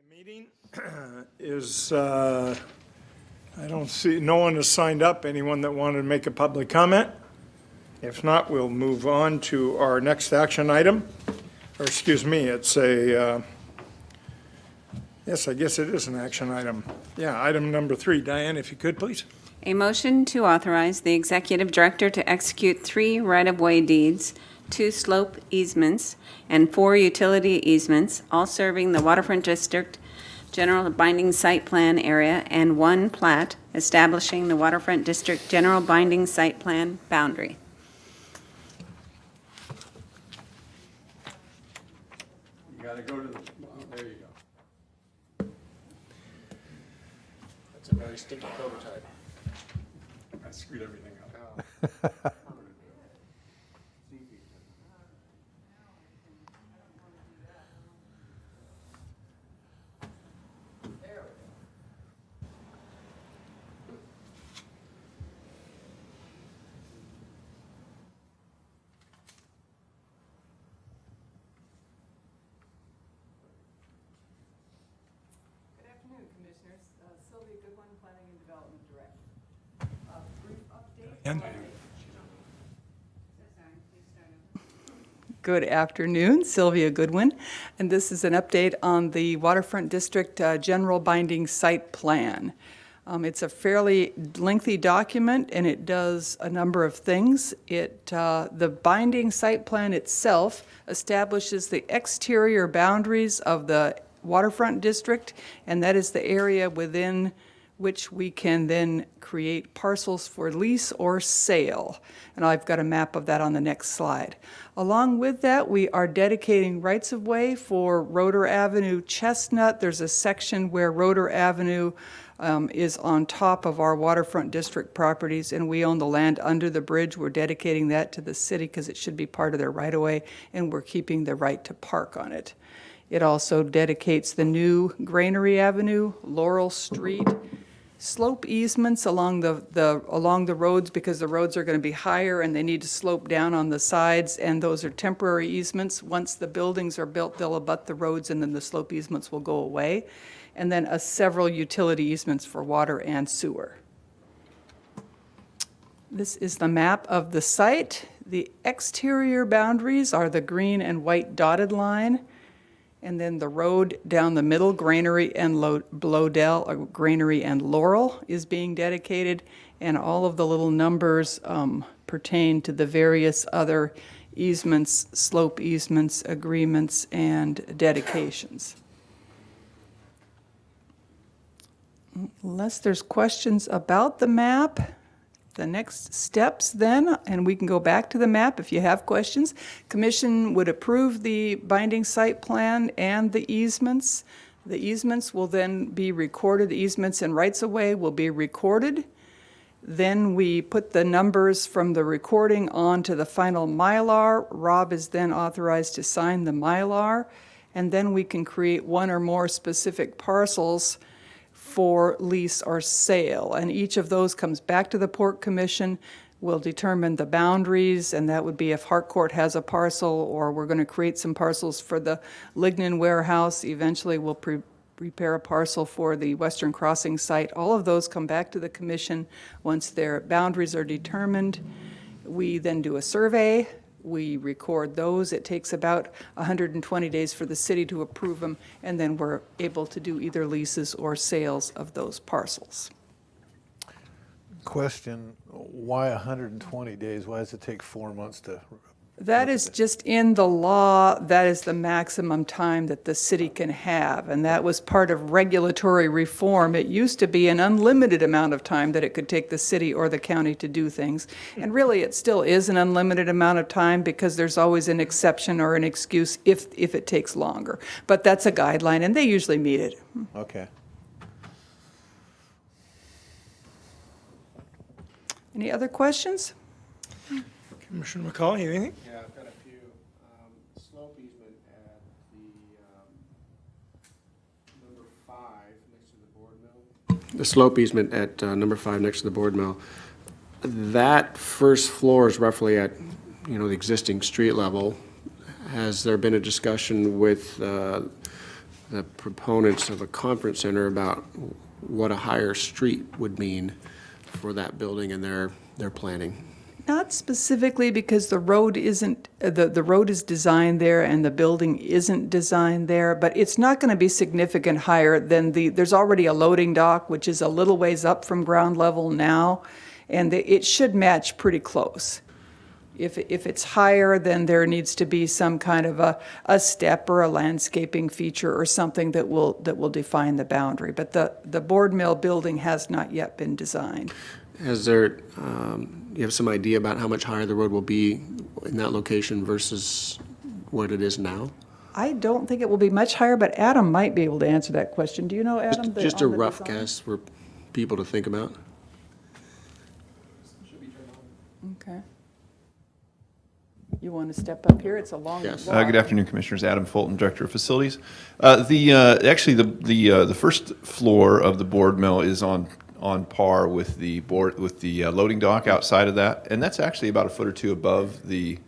Meeting is, I don't see, no one has signed up. Anyone that wanted to make a public comment? If not, we'll move on to our next action item. Or excuse me, it's a, yes, I guess it is an action item. Yeah, item number 3. Diane, if you could, please. A motion to authorize the executive director to execute 3 right-of-way deeds, 2 slope easements, and 4 utility easements, all serving the waterfront district general binding site plan area, and 1 plat establishing the waterfront district general binding site plan boundary. You gotta go to the, there you go. That's a very sticky prototype. I screwed everything up. Good afternoon, Commissioners. Sylvia Goodwin, Planning and Development Director. Brief update. Good afternoon, Sylvia Goodwin, and this is an update on the Waterfront District General Binding Site Plan. It's a fairly lengthy document, and it does a number of things. The binding site plan itself establishes the exterior boundaries of the waterfront district, and that is the area within which we can then create parcels for lease or sale. And I've got a map of that on the next slide. Along with that, we are dedicating rights-of-way for Roeder Avenue Chestnut. There's a section where Roeder Avenue is on top of our waterfront district properties, and we own the land under the bridge. We're dedicating that to the city because it should be part of their right-of-way, and we're keeping the right to park on it. It also dedicates the new Granary Avenue, Laurel Street, slope easements along the roads, because the roads are going to be higher and they need to slope down on the sides, and those are temporary easements. Once the buildings are built, they'll abut the roads, and then the slope easements will go away. And then several utility easements for water and sewer. This is the map of the site. The exterior boundaries are the green and white dotted line. And then the road down the middle, Granary and Blodell, or Granary and Laurel, is being dedicated, and all of the little numbers pertain to the various other easements, slope easements, agreements, and dedications. Unless there's questions about the map, the next steps then, and we can go back to the map if you have questions. Commission would approve the binding site plan and the easements. The easements will then be recorded. The easements and rights-of-way will be recorded. Then we put the numbers from the recording onto the final Mylar. Rob is then authorized to sign the Mylar, and then we can create 1 or more specific parcels for lease or sale. And each of those comes back to the Port Commission. We'll determine the boundaries, and that would be if Harcourt has a parcel, or we're going to create some parcels for the Lignin warehouse. Eventually, we'll prepare a parcel for the Western Crossing site. All of those come back to the Commission once their boundaries are determined. We then do a survey. We record those. It takes about 120 days for the city to approve them, and then we're able to do either leases or sales of those parcels. Question, why 120 days? Why does it take 4 months to? That is just in the law. That is the maximum time that the city can have, and that was part of regulatory reform. It used to be an unlimited amount of time that it could take the city or the county to do things, and really it still is an unlimited amount of time because there's always an exception or an excuse if it takes longer. But that's a guideline, and they usually meet it. Okay. Any other questions? Commissioner McCauley, anything? Yeah, I've got a few. Slope easement at the number 5 next to the board mill. The slope easement at number 5 next to the board mill. That first floor is roughly at, the existing street level. Has there been a discussion with the proponents of a conference center about what a higher street would mean for that building and their planning. Not specifically, because the road isn't, the road is designed there and the building isn't designed there, but it's not going to be significant higher than there's already a loading dock, which is a little ways up from ground level now, and it should match pretty close. If it's higher, then there needs to be some kind of a step or a landscaping feature or something that will define the boundary. But the board mill building has not yet been designed. Has there, you have some idea about how much higher the road will be in that location versus what it is now? I don't think it will be much higher, but Adam might be able to answer that question. Do you know, Adam? Just a on the rough design? guess for people to think about. Okay. You want to step up here? It's a long Yes. walk. Good afternoon, Commissioners. Adam Fulton, Director of Facilities. Actually, the first floor of the board mill is on par with the loading dock outside of that, and that's actually about a foot or two above the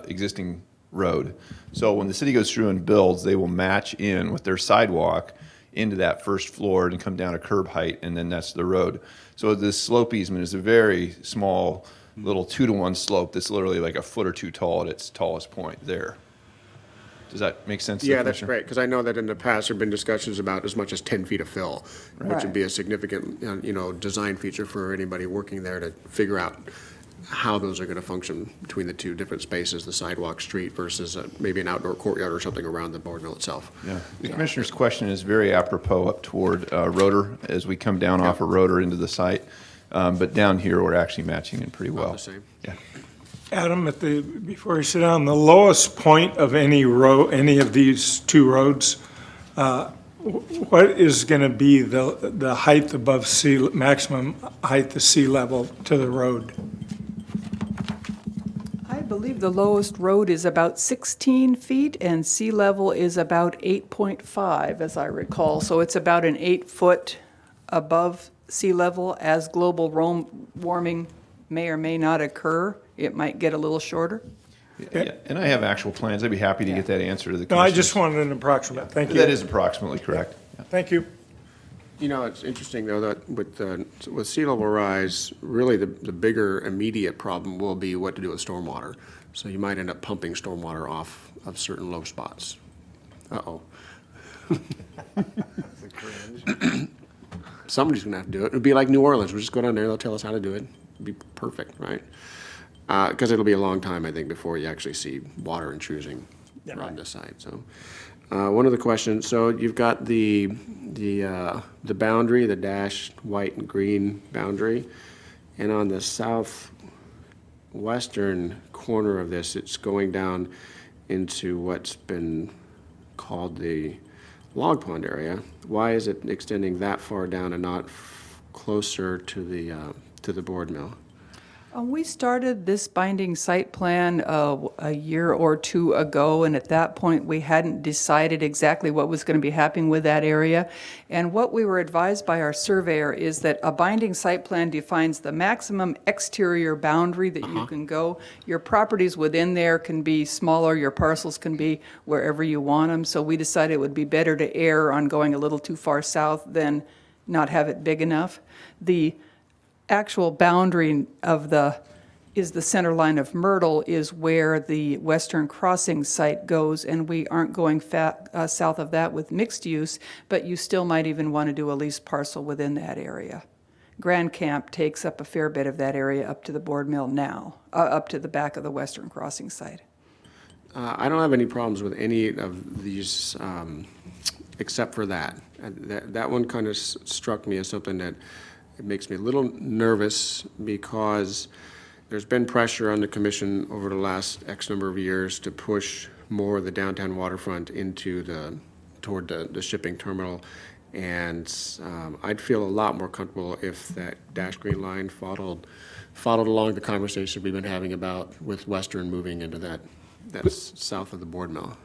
existing road. So when the city goes through and builds, they will match in with their sidewalk into that first floor and come down a curb height, and then that's the road. So this slope easement is a very small little 2-to-1 slope that's literally like a foot or two tall at its tallest point there. Does that make sense? Yeah, that's great, because I know that in the past there have been discussions about as much as 10 feet of fill, which Right. would be a significant, design feature for anybody working there to figure out how those are going to function between the two different spaces, the sidewalk, street versus maybe an outdoor courtyard or something around the board mill itself. Yeah. The Commissioner's question is very apropos up toward Rotor as we come down off of Rotor into the site. But down here, we're actually matching in pretty well. The same. Yeah. Adam, before you sit down, the lowest point of any of these two roads, what is going to be the height above maximum height to sea level to the road? I believe the lowest road is about 16 feet and sea level is about 8.5, as I recall. So it's about an 8-foot above sea level. As global warming may or may not occur, it might get a little shorter. Yeah. And I have actual plans. I'd be happy to get that answer to the No, I Commissioners. just wanted an approximate. Thank you. That is approximately correct. Yeah. Thank you. It's interesting, though, that with sea level rise, really the bigger immediate problem will be what to do with stormwater. So you might end up pumping stormwater off of certain low spots. Uh-oh. Somebody's going to have to do it. It'd be like New Orleans. We'll just go down there, they'll tell us how to do it. It'd be perfect, right? Because it'll be a long time, I think, before you actually see water intruding on the site. So, one of the questions. So you've got the boundary, the dashed white and green boundary, and on the southwestern corner of this, it's going down into what's been called the log pond area. Why is it extending that far down and not closer to the board mill? We started this binding site plan a year or two ago, and at that point, we hadn't decided exactly what was going to be happening with that area. And what we were advised by our surveyor is that a binding site plan defines the maximum exterior boundary that you can go. Your properties within there can be smaller, your parcels can be wherever you want them. So we decided it would be better to err on going a little too far south than not have it big enough. The actual boundary of the center line of Myrtle is where the western crossing site goes, and we aren't going south of that with mixed use, but you still might even want to do a leased parcel within that area. Grand Camp takes up a fair bit of that area up to the board mill now, up to the back of the western crossing site. I don't have any problems with any of these except for that. That one kind of struck me as something that it makes me a little nervous because there's been pressure on the commission over the last X number of years to push more of the downtown waterfront toward the shipping terminal. And I'd feel a lot more comfortable if that dash green line followed along the conversation we've been having about with Western moving into that south of the board mill.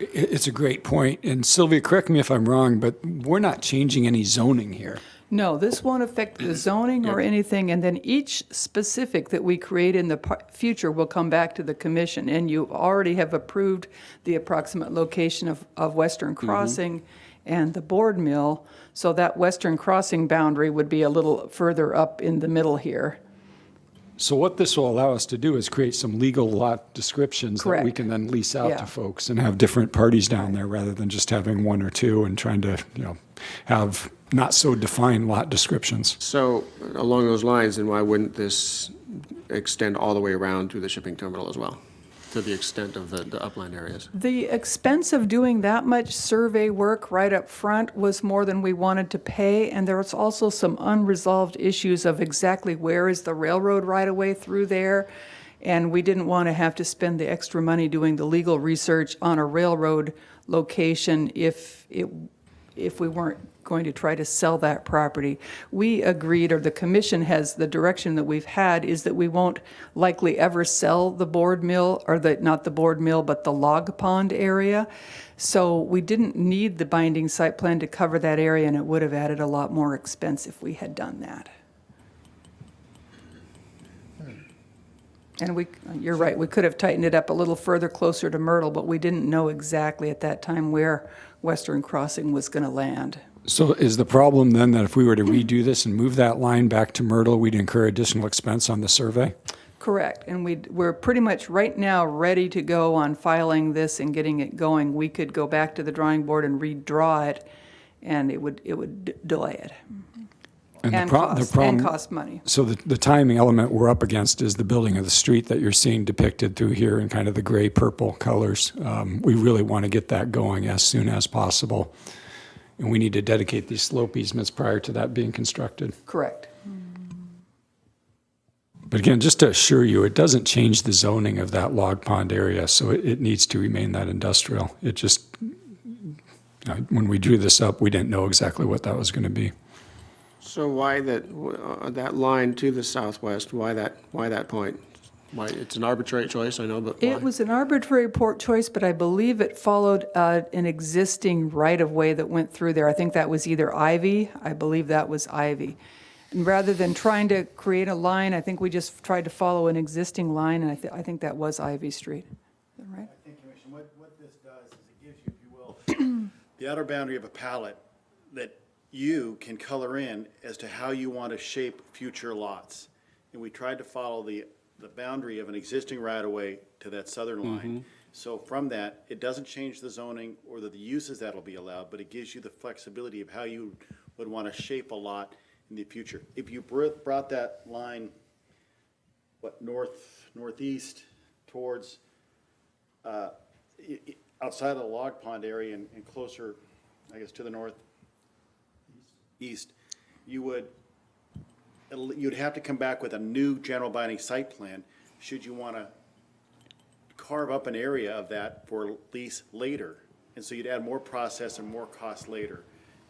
It's a great point. And Sylvia, correct me if I'm wrong, but we're not changing any zoning here. No, this won't affect the zoning or anything, and then each specific that we create in the future will come back to the commission, and you already have approved the approximate location of Western Crossing and the board mill, so that Western Crossing boundary would be a little further up in the middle here. So what this will allow us to do is create some legal lot descriptions that we Correct. can then lease out Yeah. to folks and have different parties down there rather than just having one or two and trying to, have not so defined lot descriptions. So along those lines, then why wouldn't this extend all the way around to the shipping terminal as well, to the extent of the upland areas? The expense of doing that much survey work right up front was more than we wanted to pay, and there was also some unresolved issues of exactly where is the railroad right-of-way through there, and we didn't want to have to spend the extra money doing the legal research on a railroad location if we weren't going to try to sell that property. We agreed, or the commission has, the direction that we've had is that we won't likely ever sell the board mill, or not the board mill, but the log pond area. So we didn't need the binding site plan to cover that area, and it would have added a lot more expense if we had done that. And you're right, we could have tightened it up a little further closer to Myrtle, but we didn't know exactly at that time where Western Crossing was going to land. So is the problem then that if we were to redo this and move that line back to Myrtle, we'd incur additional expense on the survey? Correct, and we're pretty much right now ready to go on filing this and getting it going. We could go back to the drawing board and redraw it, and it would delay it. And cost money. So the timing element we're up against is the building of the street that you're seeing depicted through here in kind of the gray-purple colors. We really want to get that going as soon as possible. And we need to dedicate these slope easements prior to that being constructed. Correct. But again, just to assure you, it doesn't change the zoning of that log pond area, so it needs to remain that industrial. It just, when we drew this up, we didn't know exactly what that was going to be. So why that line to the southwest, why that point? Why, it's an arbitrary choice, I know, but why? It was an arbitrary port choice, but I believe it followed an existing right-of-way that went through there. I think that was either Ivy. I believe that was Ivy. And rather than trying to create a line, I think we just tried to follow an existing line, and I think that was Ivy Street. Is that right? I think, Commissioner, what this does is it gives you, if you will, the outer boundary of a palette that you can color in as to how you want to shape future lots. And we tried to follow the boundary of an existing right-of-way to that southern line. So from that, it doesn't change the zoning or the uses that'll be allowed, but it gives you the flexibility of how you would want to shape a lot in the future. If you brought that line, northeast towards, outside of the log pond area and closer, I guess, to the northeast, you'd have to come back with a new general binding site plan should you want to carve up an area of that for lease later. And so you'd add more process and more cost later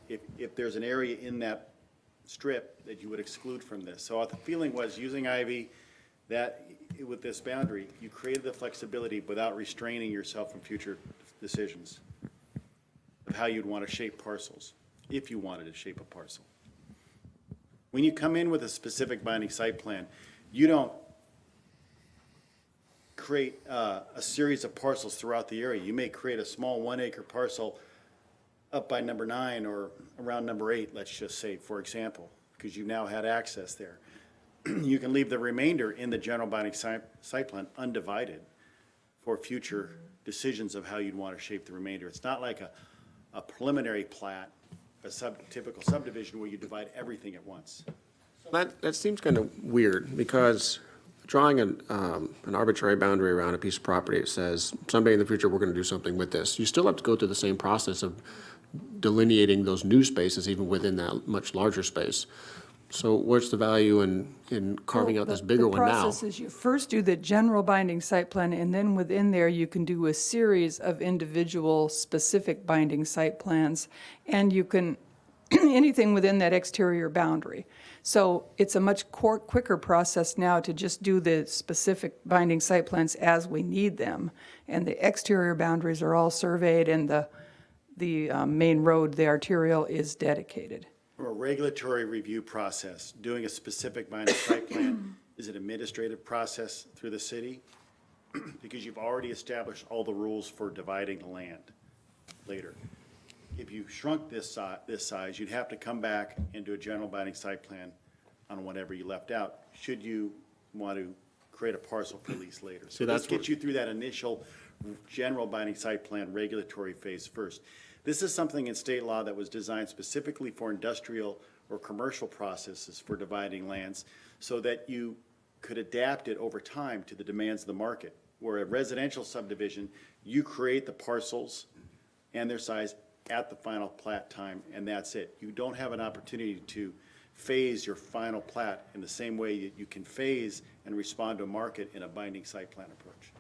if there's an area in that strip that you would exclude from this. So the feeling was using Ivy, that with this boundary, you created the flexibility without restraining yourself from future decisions of how you'd want to shape parcels, if you wanted to shape a parcel. When you come in with a specific binding site plan, you don't create a series of parcels throughout the area. You may create a small 1 acre parcel up by number 9 or around number 8, let's just say, for example, because you now had access there. You can leave the remainder in the general binding site plan undivided for future decisions of how you'd want to shape the remainder. It's not like a preliminary plat, a typical subdivision where you divide everything at once. That seems kind of weird, because drawing an arbitrary boundary around a piece of property, it says someday in the future we're going to do something with this. You still have to go through the same process of delineating those new spaces even within that much larger space. So what's the value in carving out this bigger one now? The process is you first do the general binding site plan, and then within there you can do a series of individual specific binding site plans, and you can, anything within that exterior boundary. So it's a much quicker process now to just do the specific binding site plans as we need them, and the exterior boundaries are all surveyed, and the main road, the arterial, is dedicated. From a regulatory review process, doing a specific binding site plan is an administrative process through the city because you've already established all the rules for dividing the land later. If you shrunk this size, you'd have to come back and do a general binding site plan on whatever you left out, should you want to create a parcel for lease later. So that's this gets you through that initial general binding site plan regulatory phase first. This is something in state law that was designed specifically for industrial or commercial processes for dividing lands so that you could adapt it over time to the demands of the market. Where a residential subdivision, you create the parcels and their size at the final plat time, and that's it. You don't have an opportunity to phase your final plat in the same way that you can phase and respond to a market in a binding site plan approach.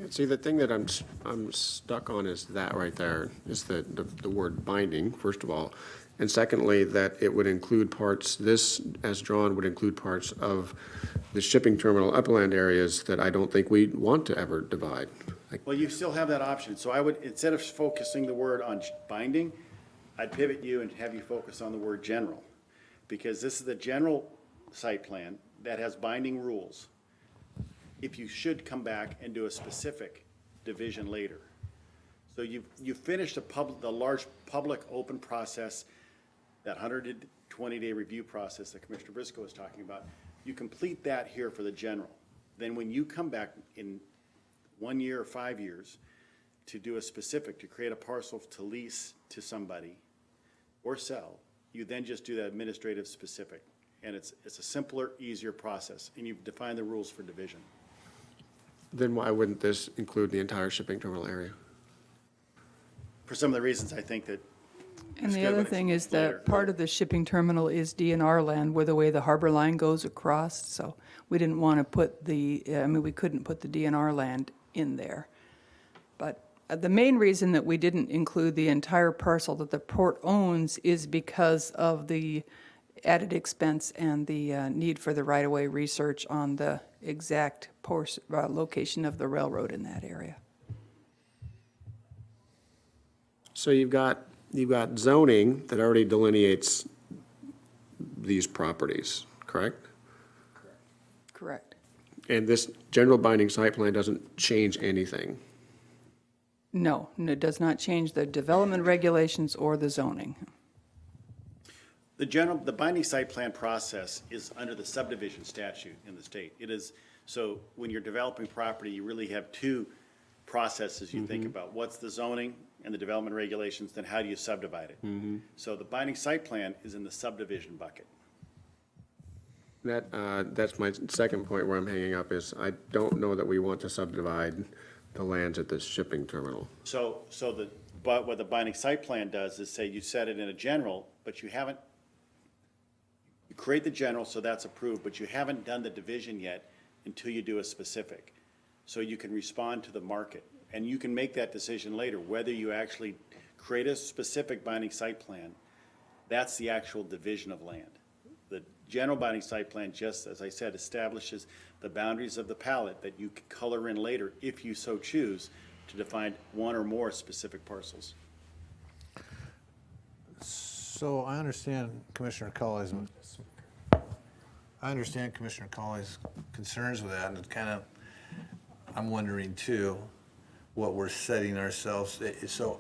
See, the thing that I'm stuck on is that right there, is the word binding, first of all. And secondly, that it would include parts, this, as drawn, would include parts of the shipping terminal upland areas that I don't think we want to ever divide. Well, you still have that option. So I would, instead of focusing the word on binding, I'd pivot you and have you focus on the word general. Because this is the general site plan that has binding rules. If you should come back and do a specific division later. So you've finished the large public open process, that 120-day review process that Commissioner Briscoe was talking about. You complete that here for the general. Then when you come back in 1 year or 5 years to do a specific, to create a parcel to lease to somebody or sell, you then just do that administrative specific. And it's a simpler, easier process, and you've defined the rules for division. Then why wouldn't this include the entire shipping terminal area? For some of the reasons I think that. And the other thing is that part of the shipping terminal is DNR land where the way the harbor line goes across. So we didn't want to put we couldn't put the DNR land in there. But the main reason that we didn't include the entire parcel that the port owns is because of the added expense and the need for the right-of-way research on the exact location of the railroad in that area. So you've got zoning that already delineates these properties, correct? Correct. And this general binding site plan doesn't change anything? No, it does not change the development regulations or the zoning. The binding site plan process is under the subdivision statute in the state. It is, so when you're developing property, you really have two processes you think about. What's the zoning and the development regulations, then how do you subdivide it? So the binding site plan is in the subdivision bucket. That's my second point where I'm hanging up is I don't know that we want to subdivide the lands at this shipping terminal. But what the binding site plan does is say you set it in a general, but you create the general, so that's approved, but you haven't done the division yet until you do a specific. So you can respond to the market, and you can make that decision later, whether you actually create a specific binding site plan. That's the actual division of land. The general binding site plan, just as I said, establishes the boundaries of the palette that you can color in later, if you so choose, to define one or more specific parcels. So I understand Commissioner Colley's concerns with that, and it kind of, I'm wondering too, what we're setting ourselves. So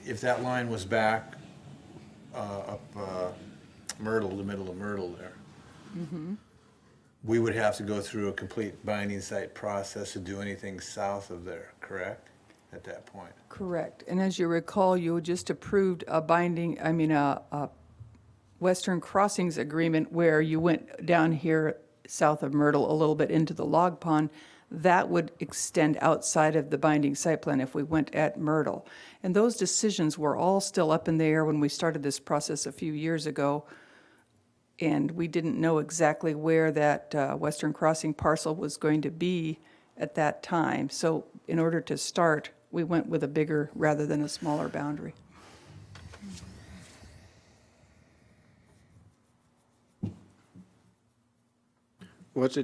if that line was back up Myrtle, the middle of Myrtle there, we would have to go through a complete binding site process to do anything south of there, correct? At that point. Correct. And as you recall, you just approved a Western Crossings agreement where you went down here south of Myrtle a little bit into the log pond. That would extend outside of the binding site plan if we went at Myrtle. And those decisions were all still up in the air when we started this process a few years ago. And we didn't know exactly where that Western Crossing parcel was going to be at that time. So in order to start, we went with a bigger rather than a smaller boundary. What's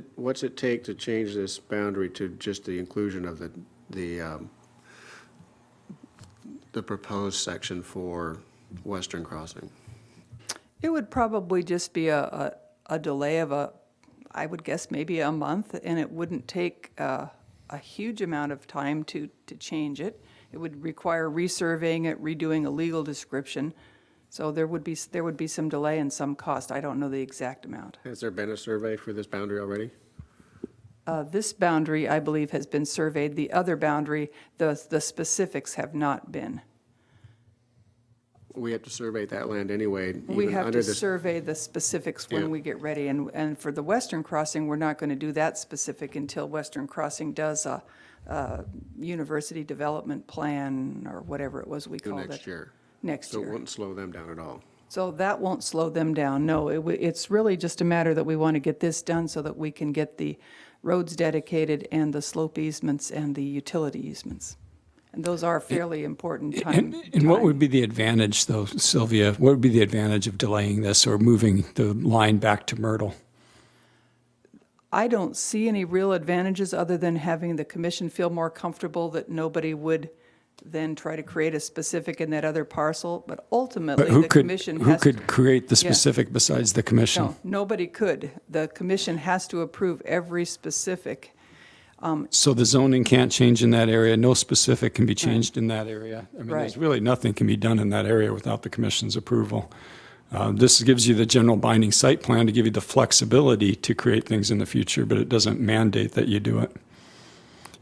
it take to change this boundary to just the inclusion of the proposed section for Western Crossing? It would probably just be a delay of I would guess maybe a month, and it wouldn't take a huge amount of time to change it. It would require resurveying it, redoing a legal description. So there would be some delay and some cost. I don't know the exact amount. Has there been a survey for this boundary already? This boundary, I believe, has been surveyed. The other boundary, the specifics have not been. We have to survey that land anyway. We even have under to this- survey the specifics Yeah. when we get ready. And for the Western Crossing, we're not going to do that specific until Western Crossing does a university development plan or whatever it was we till called it. next year. Next So it year. wouldn't slow them down at all. So that won't slow them down. No, it's really just a matter that we want to get this done so that we can get the roads dedicated and the slope easements and the utility easements. And those are fairly important time. And what would be the advantage, though, Sylvia? What would be the advantage of delaying this or moving the line back to Myrtle? I don't see any real advantages other than having the commission feel more comfortable that nobody would then try to create a specific in that other parcel. But ultimately, But who the could, commission who has could create the Yeah. specific besides the commission? No, nobody could. The commission has to approve every specific. So the zoning can't change in that area, no specific can be changed in that area. I mean, there's Right. really nothing can be done in that area without the commission's approval. This gives you the general binding site plan to give you the flexibility to create things in the future, but it doesn't mandate that you do it.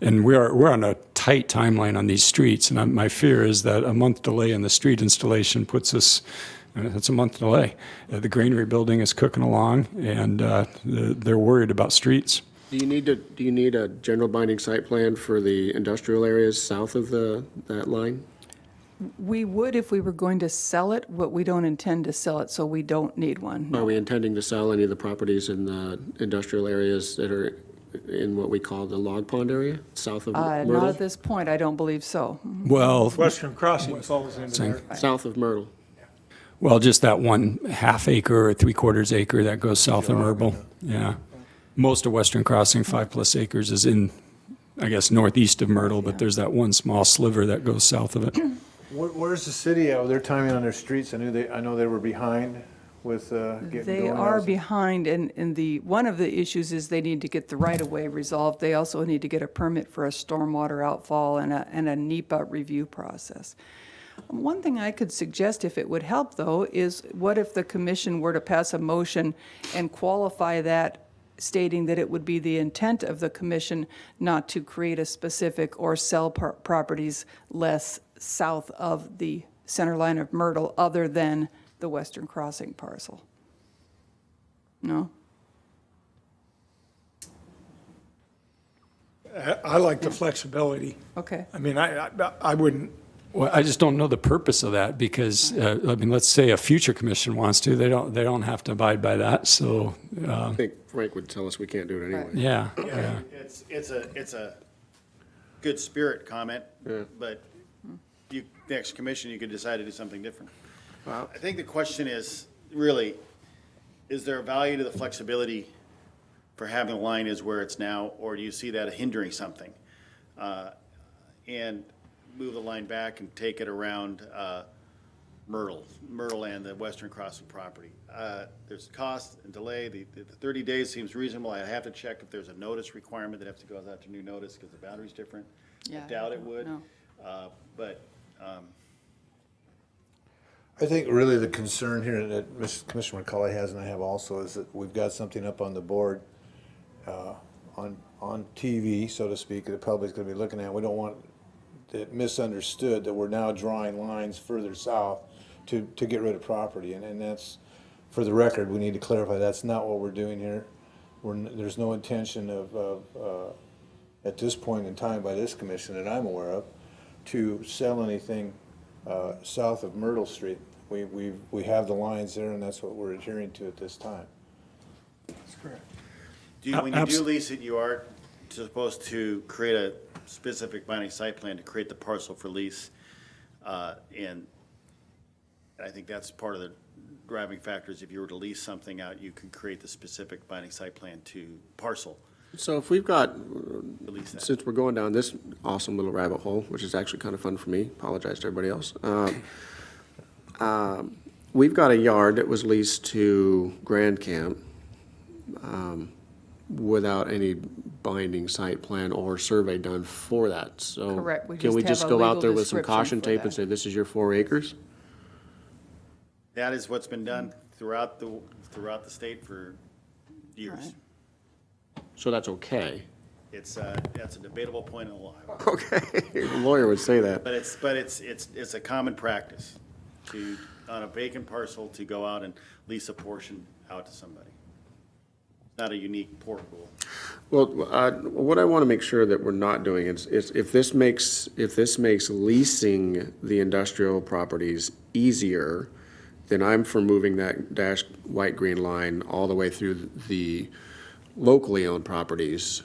And we're on a tight timeline on these streets, and my fear is that a month delay in the street installation puts us, it's a month delay. The granary building is cooking along, and they're worried about streets. Do you need a general binding site plan for the industrial areas south of that line? We would if we were going to sell it, but we don't intend to sell it, so we don't need one. Are we intending to sell any of the properties in the industrial areas that are in what we call the log pond area, south of Not Myrtle? at this point, I don't believe so. Well, Western Crossing falls into there. South of Myrtle. well, just that 1/2 acre or 3/4 acre that goes south of Myrtle. Yeah. Most of Western Crossing, 5+ acres, is in, I guess, northeast of Myrtle, but there's that one small sliver that goes south of it. Where's the city at with their timing on their streets? I know they were behind with getting They going. are behind, and one of the issues is they need to get the right-of-way resolved. They also need to get a permit for a stormwater outfall and a NEPA review process. One thing I could suggest, if it would help, though, is what if the commission were to pass a motion and qualify that, stating that it would be the intent of the commission not to create a specific or sell properties less south of the center line of Myrtle other than the Western Crossing parcel? No? I like the flexibility. Okay. I mean, I wouldn't, Well, I just don't know the purpose of that because, I mean, let's say a future commission wants to, they don't have to abide by that, so, I think Frank would tell us we can't do it anyway. yeah. Yeah, it's a good spirit comment, but next commission, you could decide to do something different. I think the question is, really, is there a value to the flexibility for having the line is where it's now, or do you see that hindering something? And move the line back and take it around Myrtle and the Western Crossing property. There's cost and delay. The 30 days seems reasonable. I have to check if there's a notice requirement that has to go out to new notice because the boundary's different. Yeah, I doubt it don't would. know. But I think really the concern here that Commissioner McCauley has and I have also is that we've got something up on the board on TV, so to speak, the public's going to be looking at. We don't want it misunderstood that we're now drawing lines further south to get rid of property. And that's, for the record, we need to clarify that's not what we're doing here. There's no intention of at this point in time by this commission that I'm aware of, to sell anything south of Myrtle Street. We have the lines there, and that's what we're adhering to at this time. that's correct. when you do lease it, you are supposed to create a specific binding site plan to create the parcel for lease. And I think that's part of the driving factors. If you were to lease something out, you can create the specific binding site plan to parcel. So if we've got, Release that. since we're going down this awesome little rabbit hole, which is actually kind of fun for me, apologize to everybody else. we've got a yard that was leased to Grand Camp without any binding site plan or survey done for that. So Correct. We can we just just have a go out legal there with some description caution for tape that. and say, this is your 4 acres? That is what's been done throughout the state for years. So that's okay. That's a debatable point in the law. Okay, a lawyer would say that. But it's a common practice to, on a vacant parcel, to go out and lease a portion out to somebody. Not a unique port rule. Well, what I want to make sure that we're not doing is if this makes leasing the industrial properties easier, then I'm for moving that dashed white-green line all the way through the locally owned properties,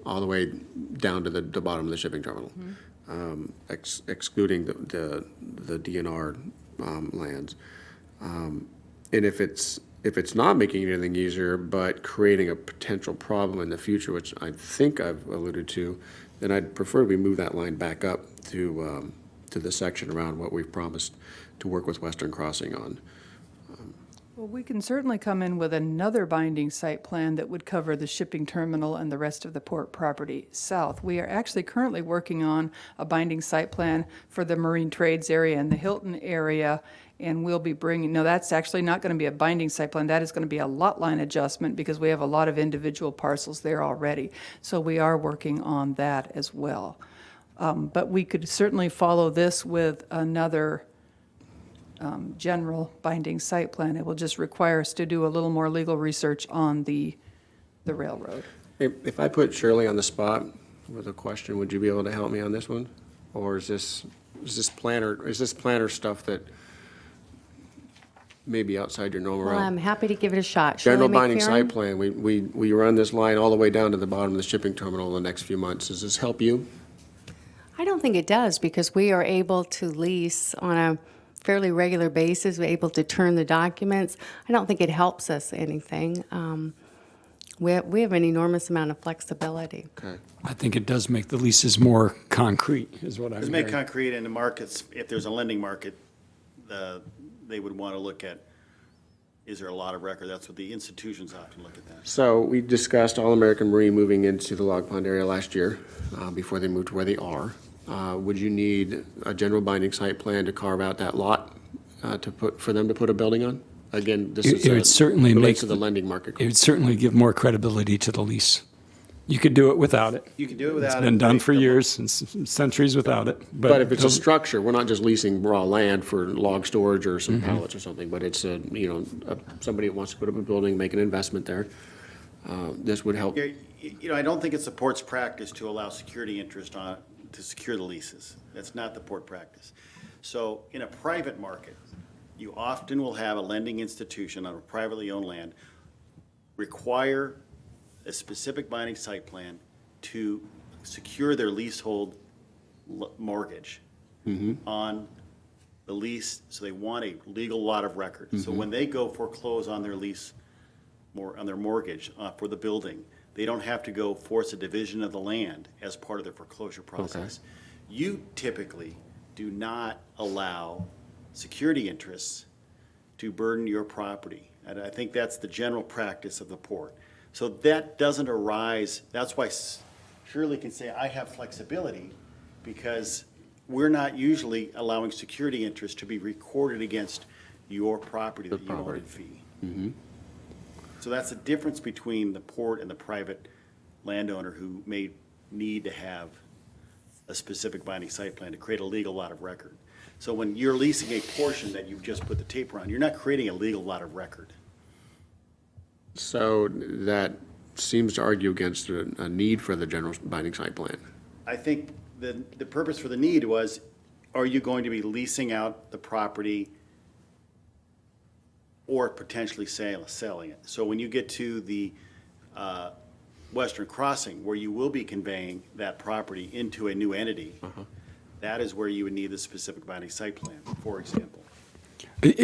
all the way down to the bottom of the shipping terminal, excluding the DNR lands. And if it's not making anything easier, but creating a potential problem in the future, which I think I've alluded to, then I'd prefer we move that line back up to the section around what we've promised to work with Western Crossing on. Well, we can certainly come in with another binding site plan that would cover the shipping terminal and the rest of the port property south. We are actually currently working on a binding site plan for the marine trades area and the Hilton area, and we'll be bringing, no, that's actually not going to be a binding site plan. That is going to be a lot line adjustment because we have a lot of individual parcels there already. So we are working on that as well. But we could certainly follow this with another general binding site plan. It will just require us to do a little more legal research on the railroad. If I put Shirley on the spot with a question, would you be able to help me on this one? Or is this planner stuff that may be outside your normal Well, realm? I'm happy to give it a shot. General Shirley binding McFerrin? site plan, we run this line all the way down to the bottom of the shipping terminal in the next few months. Does this help you? I don't think it does because we are able to lease on a fairly regular basis. We're able to turn the documents. I don't think it helps us anything. We have an enormous amount of flexibility. Okay. I think it does make the leases more concrete, is what I'm It's hearing. made concrete in the markets. If there's a lending market, they would want to look at, is there a lot of record? That's what the institutions often look at that. So we discussed All-American Marine moving into the Log Pond area last year, before they moved to where they are. Would you need a general binding site plan to carve out that lot for them to put a building on? Again, this It would certainly relates make to the lending market. It would certainly give more credibility to the lease. You could do it without it. You can do it without it. It's been done for years and centuries without it. But if it's a structure, we're not just leasing raw land for log storage or some pallets or something, but it's somebody that wants to put up a building, make an investment there. This would help. I don't think it's the port's practice to allow security interest to secure the leases. That's not the port practice. So in a private market, you often will have a lending institution on a privately owned land require a specific binding site plan to secure their leasehold mortgage on the lease. So they want a legal lot of record. So when they go foreclose on their lease, on their mortgage for the building, they don't have to go force a division of the land as part of the foreclosure process. You typically do not allow security interests to burden your property. And I think that's the general practice of the port. So that doesn't arise, that's why Shirley can say, I have flexibility, because we're not usually allowing security interests to be recorded against your property that you own in fee. So that's the difference between the port and the private landowner who may need to have a specific binding site plan to create a legal lot of record. So when you're leasing a portion that you've just put the tape around, you're not creating a legal lot of record. So that seems to argue against a need for the general binding site plan. I think the purpose for the need was, are you going to be leasing out the property or potentially selling it? So when you get to the Western Crossing, where you will be conveying that property into a new entity, that is where you would need the specific binding site plan, for example.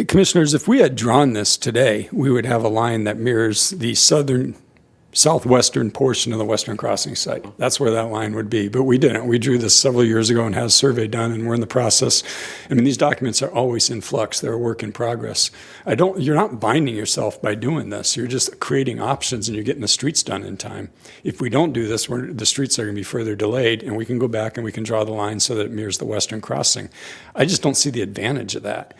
Commissioners, if we had drawn this today, we would have a line that mirrors the southern southwestern portion of the Western Crossing site. That's where that line would be. But we didn't. We drew this several years ago and had a survey done, and we're in the process. I mean, these documents are always in flux. They're a work in progress. You're not binding yourself by doing this. You're just creating options, and you're getting the streets done in time. If we don't do this, the streets are going to be further delayed, and we can go back and we can draw the line so that it mirrors the Western Crossing. I just don't see the advantage of that.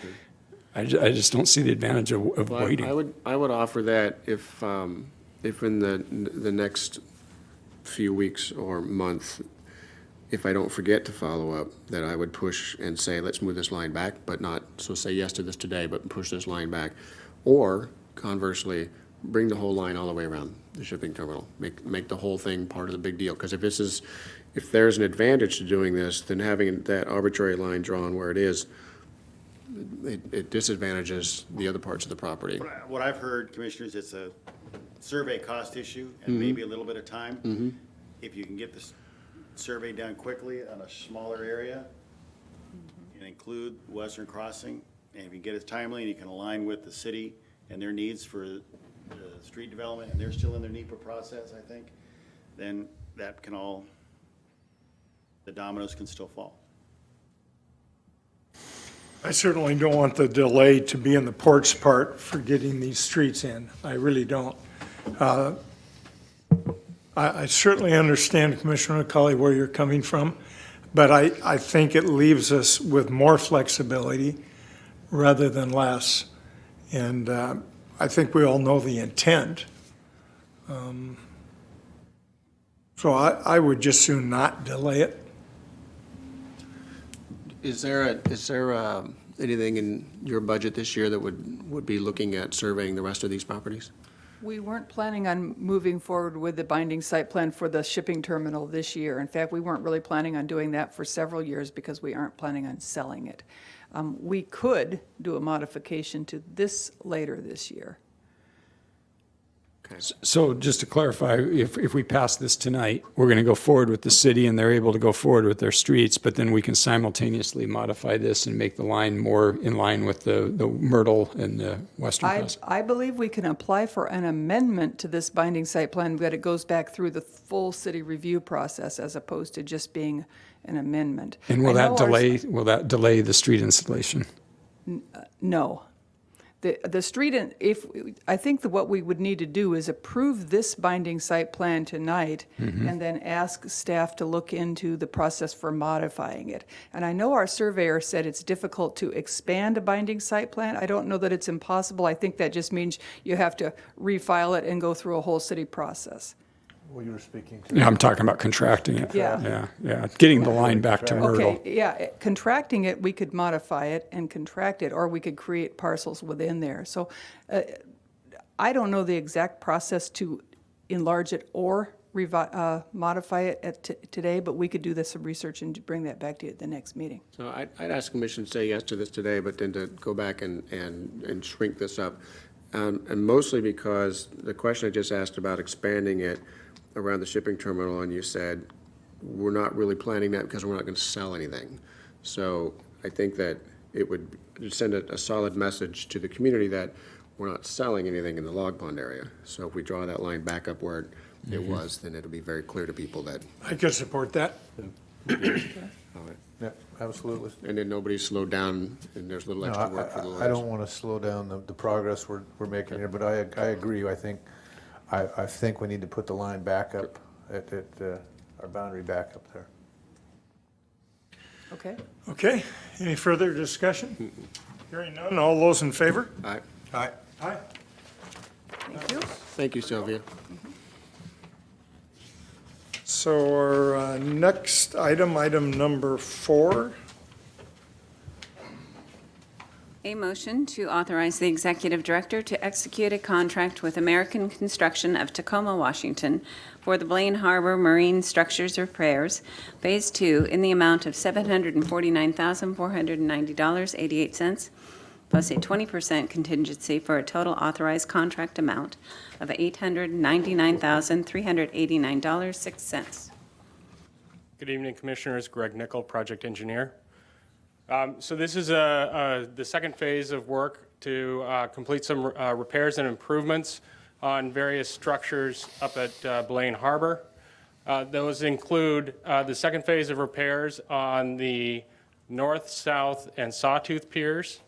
I just don't see the advantage of Well, waiting. I would offer that if in the next few weeks or month, if I don't forget to follow up, that I would push and say, let's move this line back, but not, so say yes to this today, but push this line back. Or conversely, bring the whole line all the way around the shipping terminal. Make the whole thing part of the big deal. Because if there's an advantage to doing this, then having that arbitrary line drawn where it is, it disadvantages the other parts of the property. What I've heard, Commissioners, it's a survey cost issue and maybe a little bit of time. If you can get this survey done quickly on a smaller area and include Western Crossing, and if you get it timely and you can align with the city and their needs for the street development, and they're still in their NEPA process, I think, then that can all, the dominoes can still fall. I certainly don't want the delay to be in the ports part for getting these streets in. I really don't. I certainly understand, Commissioner McCauley, where you're coming from, but I think it leaves us with more flexibility rather than less. And I think we all know the intent. So I would just soon not delay it. Is there anything in your budget this year that would be looking at surveying the rest of these properties? We weren't planning on moving forward with the binding site plan for the shipping terminal this year. In fact, we weren't really planning on doing that for several years because we aren't planning on selling it. We could do a modification to this later this year. So just to clarify, if we pass this tonight, we're going to go forward with the city and they're able to go forward with their streets, but then we can simultaneously modify this and make the line more in line with the Myrtle and the Western Crossing. I believe we can apply for an amendment to this binding site plan, but it goes back through the full city review process as opposed to just being an amendment. And will that delay the street installation? No. The street, I think that what we would need to do is approve this binding site plan tonight and then ask staff to look into the process for modifying it. And I know our surveyor said it's difficult to expand a binding site plan. I don't know that it's impossible. I think that just means you have to refile it and go through a whole city process. Well, you were speaking to. Yeah, I'm talking about contracting it. Yeah. Yeah. Getting the line back to Myrtle. Okay, yeah, contracting it, we could modify it and contract it, or we could create parcels within there. So I don't know the exact process to enlarge it or modify it today, but we could do some research and bring that back to you at the next meeting. So I'd ask Commission to say yes to this today, but then to go back and shrink this up. And mostly because the question I just asked about expanding it around the shipping terminal, and you said, we're not really planning that because we're not going to sell anything. So I think that it would send a solid message to the community that we're not selling anything in the log pond area. So if we draw that line back up where it was, then it'll be very clear to people that. I could support that. All right. Yeah, absolutely. And then nobody's slowed down, and there's a little extra work for the lawyers. I don't want to slow down the progress we're making here, but I agree. I think we need to put the line back up at our boundary back up there. Okay. Okay, any further discussion? Hearing none, all those in favor? Aye. Aye. Aye. Thank you. Thank you, Sylvia. So our next item number 4. A motion to authorize the executive director to execute a contract with American Construction of Tacoma, Washington for the Blaine Harbor Marine Structures Repairs, Phase 2, in the amount of $749,490.88, plus a 20% contingency for a total authorized contract amount of $899,389.06. Good evening, Commissioners. Greg Nickel, project engineer. So this is the second phase of work to complete some repairs and improvements on various structures up at Blaine Harbor. Those include the second phase of repairs on the north, south, and Sawtooth piers,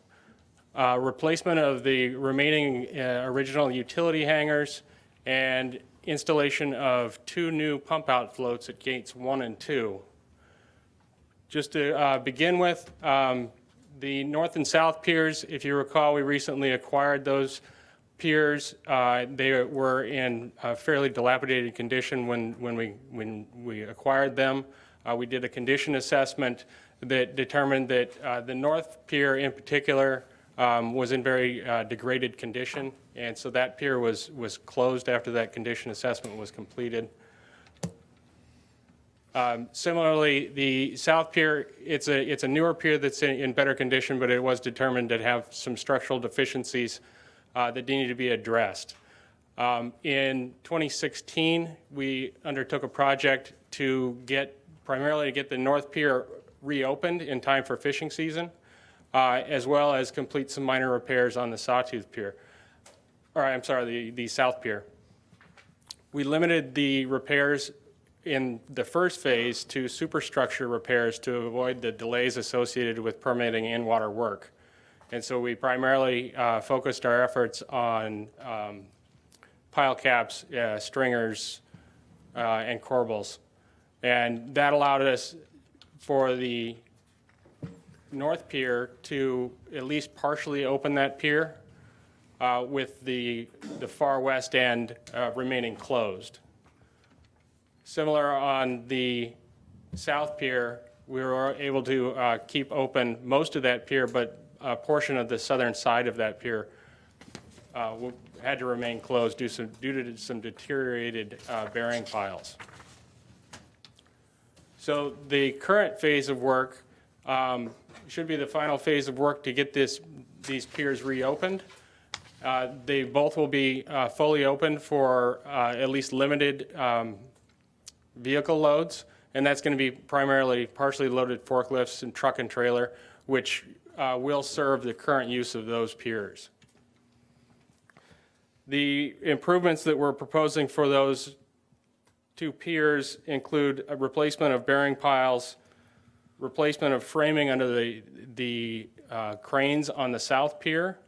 replacement of the remaining original utility hangars, and installation of 2 new pump-out floats at gates 1 and 2. Just to begin with, the north and south piers, if you recall, we recently acquired those piers. They were in a fairly dilapidated condition when we acquired them. We did a condition assessment that determined that the north pier in particular was in very degraded condition, and so that pier was closed after that condition assessment was completed. Similarly, the south pier, it's a newer pier that's in better condition, but it was determined to have some structural deficiencies that needed to be addressed. In 2016, we undertook a project primarily to get the north pier reopened in time for fishing season, as well as complete some minor repairs on the Sawtooth pier, or I'm sorry, the south pier. We limited the repairs in the first phase to superstructure repairs to avoid the delays associated with permitting in-water work. And so we primarily focused our efforts on pile caps, stringers, and corbels. And that allowed us for the north pier to at least partially open that pier with the far west end remaining closed. Similar on the south pier, we were able to keep open most of that pier, but a portion of the southern side of that pier had to remain closed due to some deteriorated bearing piles. So the current phase of work should be the final phase of work to get these piers reopened. They both will be fully open for at least limited vehicle loads, and that's going to be primarily partially loaded forklifts and truck and trailer, which will serve the current use of those piers. The improvements that we're proposing for those 2 piers include a replacement of bearing piles, replacement of framing under the cranes on the south pier.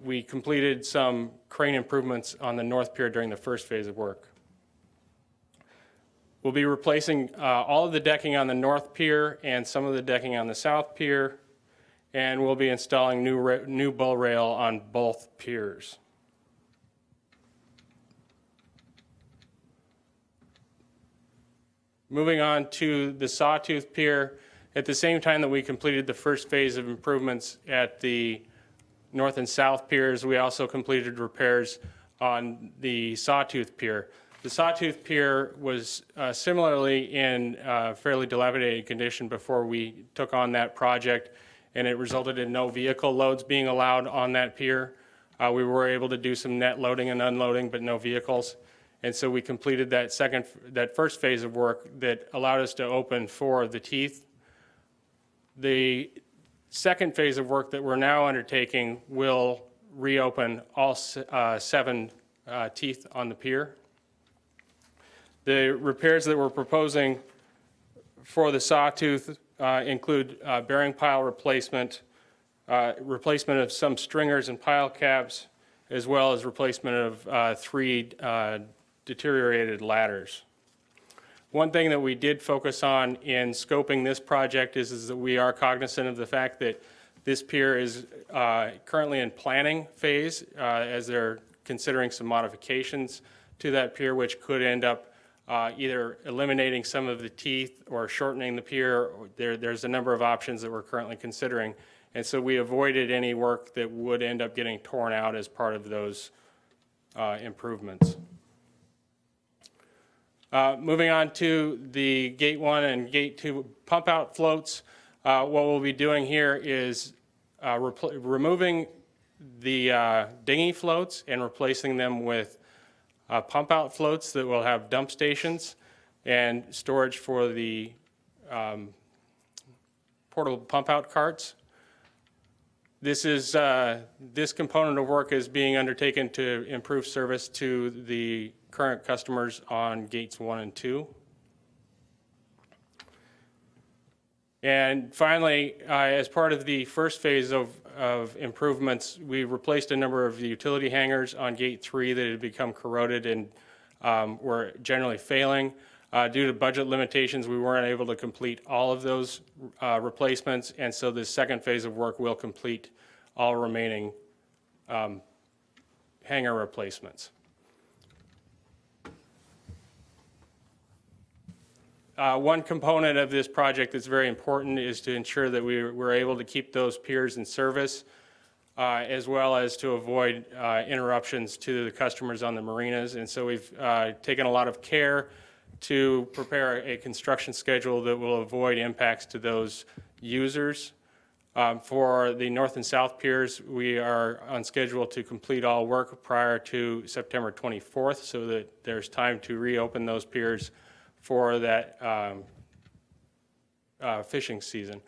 We completed some crane improvements on the north pier during the first phase of work. We'll be replacing all of the decking on the north pier and some of the decking on the south pier, and we'll be installing new bull rail on both piers. Moving on to the Sawtooth pier, at the same time that we completed the first phase of improvements at the north and south piers, we also completed repairs on the Sawtooth pier. The Sawtooth pier was similarly in fairly dilapidated condition before we took on that project, and it resulted in no vehicle loads being allowed on that pier. We were able to do some net loading and unloading, but no vehicles. And so we completed that first phase of work that allowed us to open 4 of the teeth. The second phase of work that we're now undertaking will reopen all 7 teeth on the pier. The repairs that we're proposing for the Sawtooth include bearing pile replacement, replacement of some stringers and pile caps, as well as replacement of 3 deteriorated ladders. One thing that we did focus on in scoping this project is that we are cognizant of the fact that this pier is currently in planning phase as they're considering some modifications to that pier, which could end up either eliminating some of the teeth or shortening the pier. There's a number of options that we're currently considering. And so we avoided any work that would end up getting torn out as part of those improvements. Moving on to the Gate 1 and Gate 2 pump out floats, what we'll be doing here is removing the dinghy floats and replacing them with pump out floats that will have dump stations and storage for the portable pump out carts. This component of work is being undertaken to improve service to the current customers on gates 1 and 2. And finally, as part of the first phase of improvements, we replaced a number of the utility hangers on gate 3 that had become corroded and were generally failing. Due to budget limitations, we weren't able to complete all of those replacements, and so this second phase of work will complete all remaining hanger replacements. One component of this project that's very important is to ensure that we're able to keep those piers in service, as well as to avoid interruptions to the customers on the marinas. And so we've taken a lot of care to prepare a construction schedule that will avoid impacts to those users. For the north and south piers, we are on schedule to complete all work prior to September 24th so that there's time to reopen those piers for that fishing season.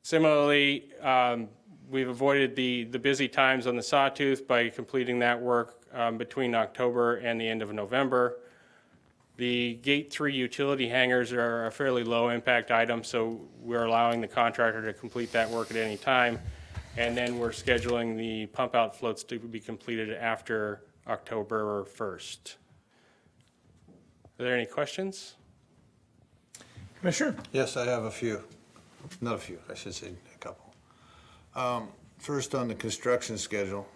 Similarly, we've avoided the busy times on the Sawtooth by completing that work between October and the end of November. The Gate 3 utility hangers are a fairly low impact item, so we're allowing the contractor to complete that work at any time. And then we're scheduling the pump out floats to be completed after October 1st. Are there any questions? Commissioner? Yes, I have a few. Not a few, I should say a couple. First, on the construction schedule,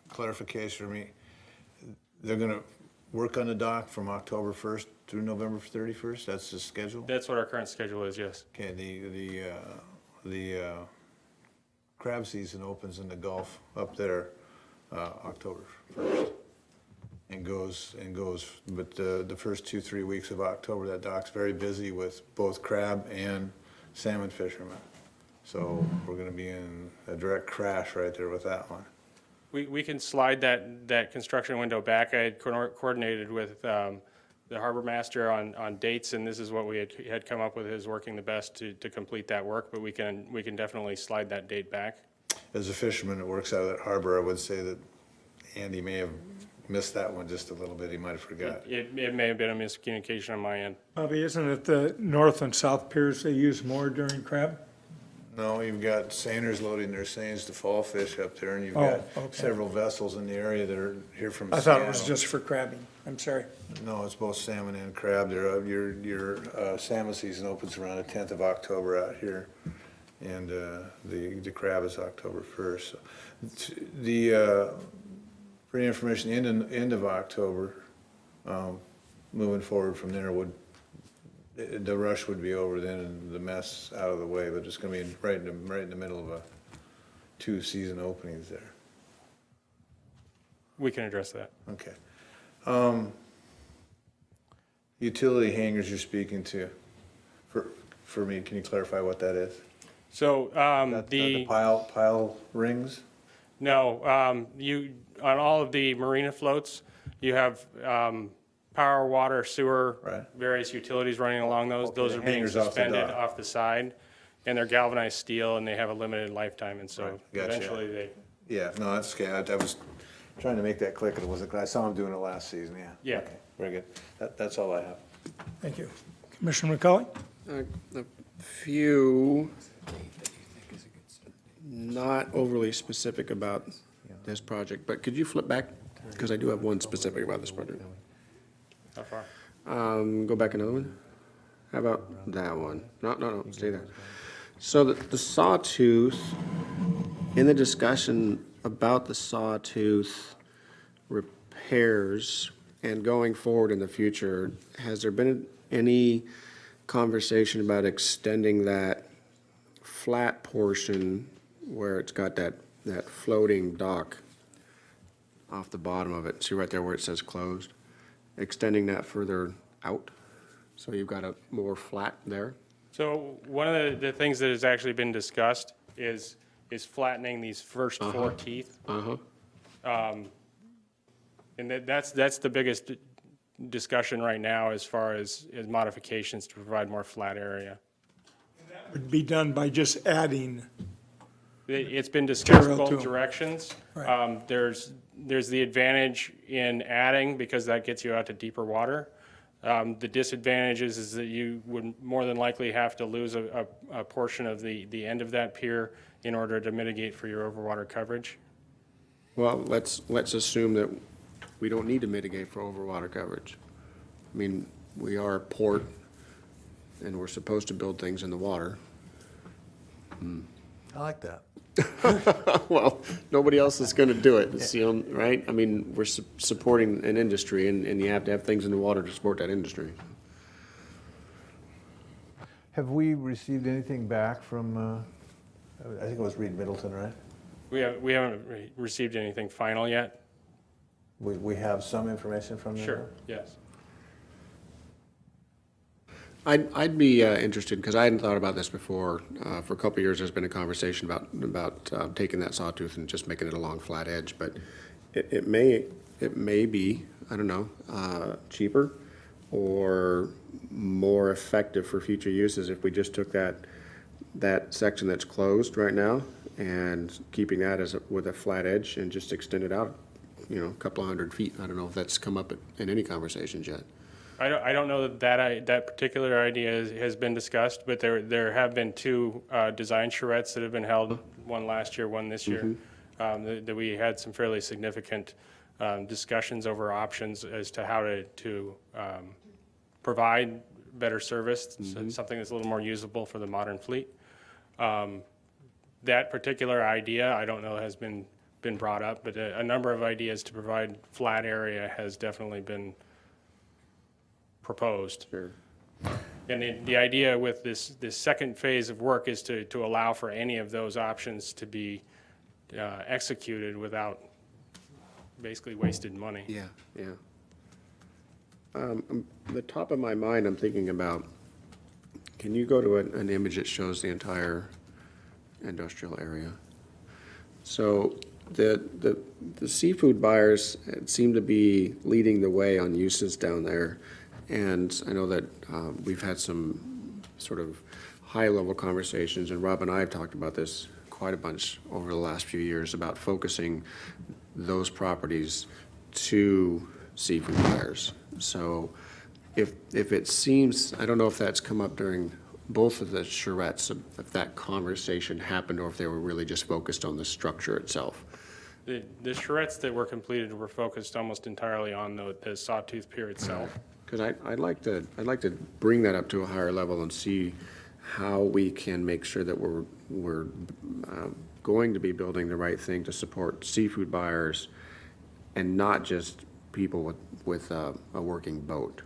clarification for me. They're going to work on the dock from October 1st through November 31st? That's the schedule? That's what our current schedule is, yes. Okay, the crab season opens in the Gulf up there October 1st and goes, but the first 2-3 weeks of October, that dock's very busy with both crab and salmon fishermen. So we're going to be in a direct crash right there with that one. We can slide that construction window back. I had coordinated with the harbor master on dates, and this is what we had come up with as working the best to complete that work, but we can definitely slide that date back. As a fisherman that works out of that harbor, I would say that Andy may have missed that one just a little bit. He might have forgot. It may have been a miscommunication on my end. Bobby, isn't it the north and south piers they use more during crab? No, you've got seiners loading their seines to fall fish up there, and you've got several vessels in the area that are here from I Seattle. thought it was just for crabbing. I'm sorry. No, it's both salmon and crab. Your salmon season opens around the 10th of October out here, and the crab is October 1st. So for your information, end of October, moving forward from there the rush would be over then and the mess out of the way, but it's going to be right in the middle of 2 season openings there. We can address that. Okay. Utility hangers you're speking to, for me, can you clarify what that is? So the pile rings? No, on all of the marina floats, you have power, water, sewer, various utilities running along those. Those are being suspended off the side, and they're galvanized steel, and they have a limited lifetime, and so eventually they... Yeah, no, that's okay. I was trying to make that click, and it wasn't, I saw him doing it last season, Yeah. Okay, very good. That's all I have. Thank you. Commissioner McCauley? A few, not overly specific about this project, but could you flip back? Because I do have one specific about this project. How far? Go back another one. How about that one? No, stay there. So the sawtooth, in the discussion about the sawtooth repairs and going forward in the future, has there been any conversation about extending that flat portion where it's got that floating dock off the bottom of it? See right there where it says closed? Extending that further out, so you've got a more flat there? So one of the things that has actually been discussed is flattening these first 4 teeth. And that's the biggest discussion right now as far as modifications to provide more flat area. Would be done by just adding It's been discussed Material to both 'em. directions. Right. There's the advantage in adding because that gets you out to deeper water. The disadvantage is that you would more than likely have to lose a portion of the end of that pier in order to mitigate for your overwater coverage. Well, let's assume that we don't need to mitigate for overwater coverage. I mean, we are a port, and we're supposed to build things in the water. I like that. Well, nobody else is going to do it, it's, right? I mean, we're supporting an industry, and you have to have things in the water to support that industry. Have we received anything back from, I think it was Reed Middleton, right? We haven't received anything final yet. We have some information from them? Sure, yes. I'd be interested, because I hadn't thought about this before. For a couple of years, there's been a conversation about taking that sawtooth and just making it a long flat edge, but it may be, I don't know, cheaper or more effective for future uses if we just took that section that's closed right now and keeping that with a flat edge and just extend it out, a couple of 100 feet. I don't know if that's come up in any conversations yet. I don't know that particular idea has been discussed, but there have been two design charrettes that have been held, one last year, one this year, that we had some fairly significant discussions over options as to how to provide better service, something that's a little more usable for the modern fleet. That particular idea, I don't know, has been brought up, but a number of ideas to provide flat area has definitely been proposed. Sure. And the idea with this second phase of work is to allow for any of those options to be executed without basically wasted money. Yeah. The top of my mind, I'm thinking about, can you go to an image that shows the entire industrial area? So the seafood buyers seem to be leading the way on uses down there. And I know that we've had some sort of high-level conversations, and Rob and I have talked about this quite a bunch over the last few years, about focusing those properties to seafood buyers. So if it seems, I don't know if that's come up during both of the charrettes, if that conversation happened or if they were really just focused on the structure itself. The charrettes that were completed were focused almost entirely on the Sawtooth Pier itself. Because I'd like to bring that up to a higher level and see how we can make sure that we're going to be building the right thing to support seafood buyers and not just people with a working boat.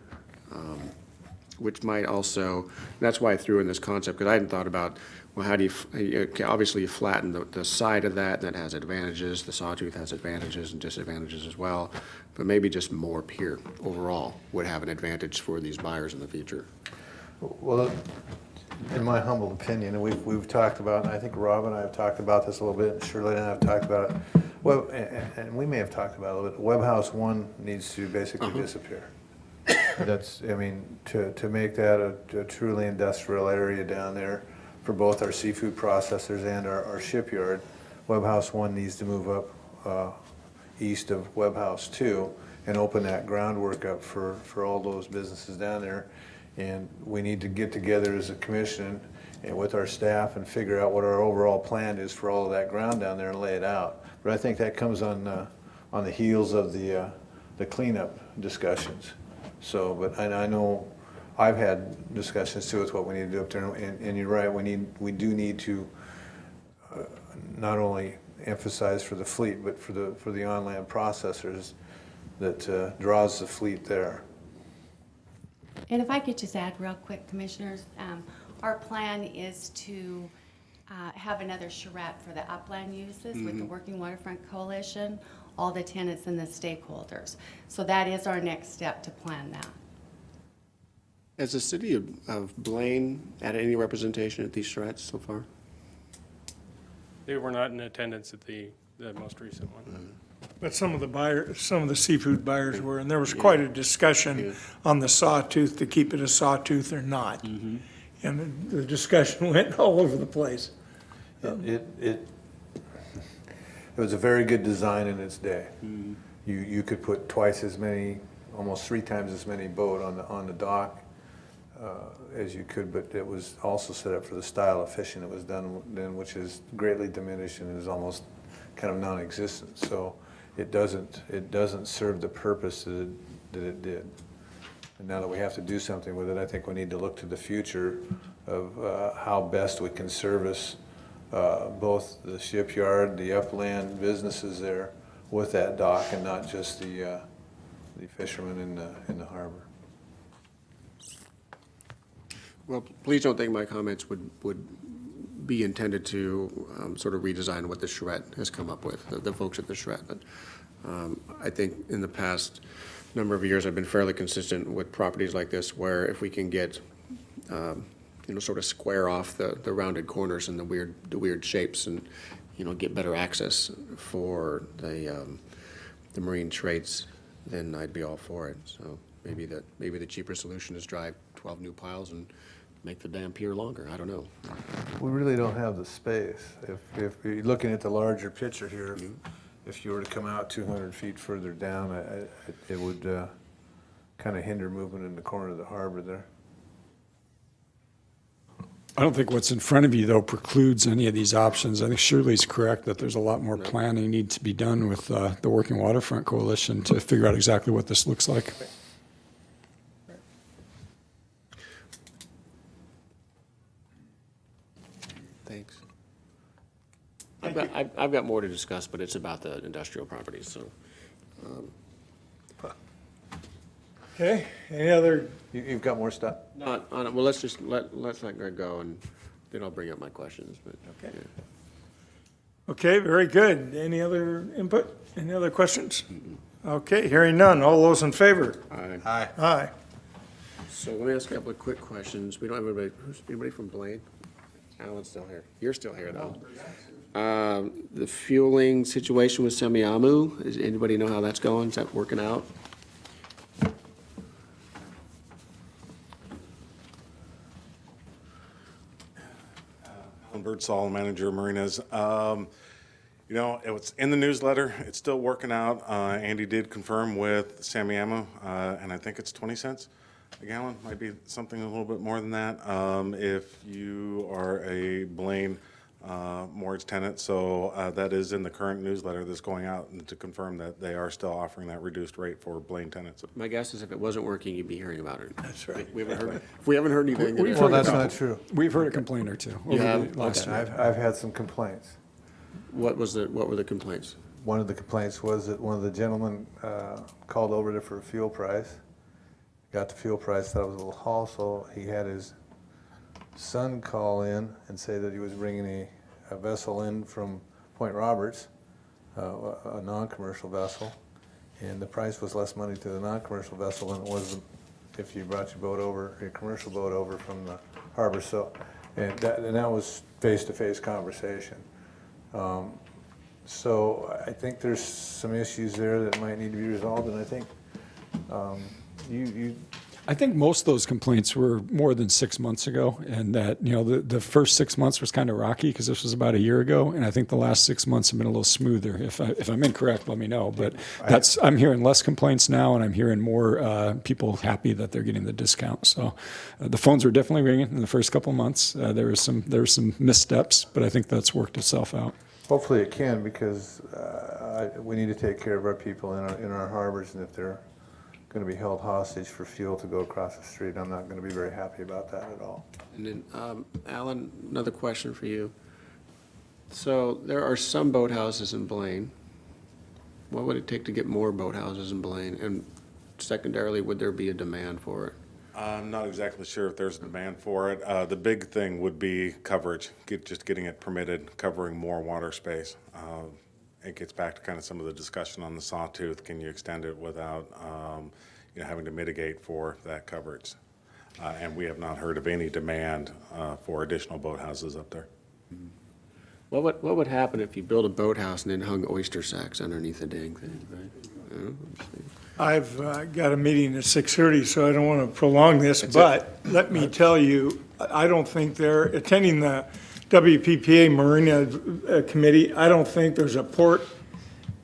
Which might also, that's why I threw in this concept, because I hadn't thought about, well, how do you obviously you flatten the side of that, and that has advantages. The sawtooth has advantages and disadvantages as well. But maybe just more pier overall would have an advantage for these buyers in the future. Well, in my humble opinion, and we've talked about, and I think Rob and I have talked about this a little bit, and Shirley and I have talked about it. Well, and we may have talked about it a little bit. Web House 1 needs to basically disappear. That's, I mean, to make that a truly industrial area down there for both our seafood processors and our shipyard, Web House 1 needs to move up east of Web House 2 and open that groundwork up for all those businesses down there. And we need to get together as a commission and with our staff and figure out what our overall plan is for all of that ground down there and lay it out. But I think that comes on the heels of the cleanup discussions. So, but I know I've had discussions too with what we need to do up there, and you're right, we do need to not only emphasize for the fleet, but for the on-land processors that draws the fleet there. And if I could just add real quick, Commissioners, our plan is to have another charrette for the upland uses with the Working Waterfront Coalition, all the tenants and the stakeholders. So that is our next step to plan that. Has the city of Blaine had any representation at these charrettes so far? They were not in attendance at the most recent one. But some of the seafood buyers were, and there was quite a discussion on the sawtooth, to keep it a sawtooth or not. And the discussion went all over the place. It was a very good design in its day. You could put twice as many, almost 3 times as many boat on the dock as you could, but it was also set up for the style of fishing it was done then, which is greatly diminished and is almost kind of non-existent. So it doesn't serve the purpose that it did. And now that we have to do something with it, I think we need to look to the future of how best we can service both the shipyard, the upland businesses there with that dock, and not just the fishermen in the harbor. Well, please don't think my comments would be intended to sort of redesign what the charrette has come up with, the folks at the charrette. But I think in the past number of years, I've been fairly consistent with properties like this, where if we can get, sort of square off the rounded corners and the weird shapes, and get better access for the marine trades, then I'd be all for it. So maybe the cheaper solution is drive 12 new piles and make the damn pier longer. I don't know. We really don't have the space. If you're looking at the larger picture here, if you were to come out 200 feet further down, it would kind of hinder movement in the corner of the harbor there. I don't think what's in front of you, though, precludes any of these options. I think Shirley's correct that there's a lot more planning needs to be done with the Working Waterfront Coalition to figure out exactly what this looks like. Thanks. I've got more to discuss, but it's about the industrial properties, so. Okay, any other, You've got more stuff? Not on it. Well, let's let Greg go, and then I'll bring up my questions, but. Okay. Okay, very good. Any other input? Any other questions? Okay, hearing none. All those in favor? Aye. Aye. Aye. So let me ask a couple of quick questions. We don't have anybody from Blaine? Alan's still here. You're still here, though. The fueling situation with Semiahmoo, does anybody know how that's going? Is that working out? Alan Birdsall, manager of marinas. It was in the newsletter. It's still working out. Andy did confirm with Semiahmoo, and I think it's 20 cents a gallon. Might be something a little bit more than that if you are a Blaine mortgage tenant. So that is in the current newsletter that's going out, and to confirm that they are still offering that reduced rate for Blaine tenants. My guess is if it wasn't working, you'd be hearing about it. That's right. We haven't heard, if we haven't heard anything. then We've it- heard Well, that's a couple. not true. We've heard a complaint or two over Yeah, the last okay. year. I've had some complaints. What were the complaints? One of the complaints was that one of the gentlemen called over there for a fuel price. Got the fuel price, thought it was a little haul, so he had his son call in and say that he was bringing a vessel in from Point Roberts, a non-commercial vessel, and the price was less money to the non-commercial vessel than it was if you brought your commercial boat over from the harbor. So, and that was face-to-face conversation. So I think there's some issues there that might need to be resolved, and I think I think most of those complaints were more than 6 months ago, and that, the first 6 months was kind of rocky because this was about a year ago, and I think the last 6 months have been a little smoother. If I'm incorrect, let me know, but I'm hearing less complaints now, and I'm hearing more people happy that they're getting the discount. So the phones were definitely ringing in the first couple of months. There were some missteps, but I think that's worked itself out. hopefully it can, because we need to take care of our people in our harbors, and if they're going to be held hostage for fuel to go across the street, I'm not going to be very happy about that at all. And then, Alan, another question for you. So there are some boathouses in Blaine. What would it take to get more boathouses in Blaine? And secondarily, would there be a demand for it? I'm not exactly sure if there's a demand for it. The big thing would be coverage, just getting it permitted, covering more water space. It gets back to kind of some of the discussion on the Sawtooth. Can you extend it without having to mitigate for that coverage? And we have not heard of any demand for additional boathouses up there. What would happen if you built a boathouse and then hung oyster sacks underneath the dang thing, right? I've got a meeting at 6:30, so I don't want to prolong this, but let me tell you, I don't think they're attending the WPPA Marina Committee, I don't think there's a port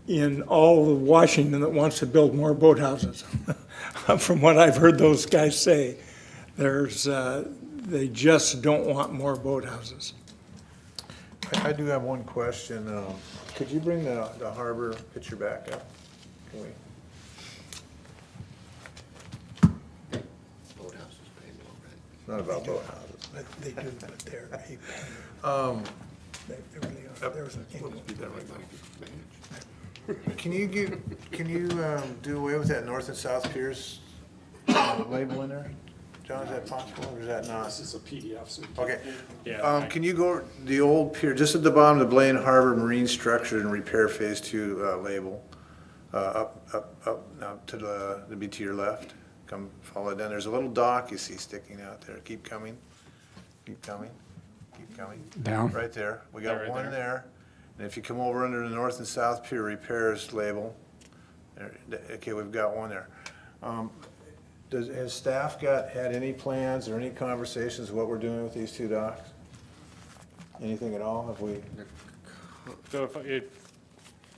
in all of Washington that wants to build more boathouses. From what I've heard those guys say, they just don't want more boathouses. I do have one question. Could you bring the harbor picture back up? Can we? It's not about boathouses. They do, but they're a pain. They really are. There's a Can you do away with that north and south piers label in there? John, is that possible, or is that not? This is a PDF, so. Okay. Yeah. Can you go the old pier, just at the bottom, the Blaine Harbor Marine Structure and Repair Phase 2 label, up, now to be to your left. Come follow it down. There's a little dock you see sticking out there. Keep coming. Keep coming. Keep coming. Down. Right there. We got Right one there. there. And if you come over under the north and south pier repairs label, okay, we've got one there. Has staff had any plans or any conversations of what we're doing with these two docks? Anything at all? Have we? So if it,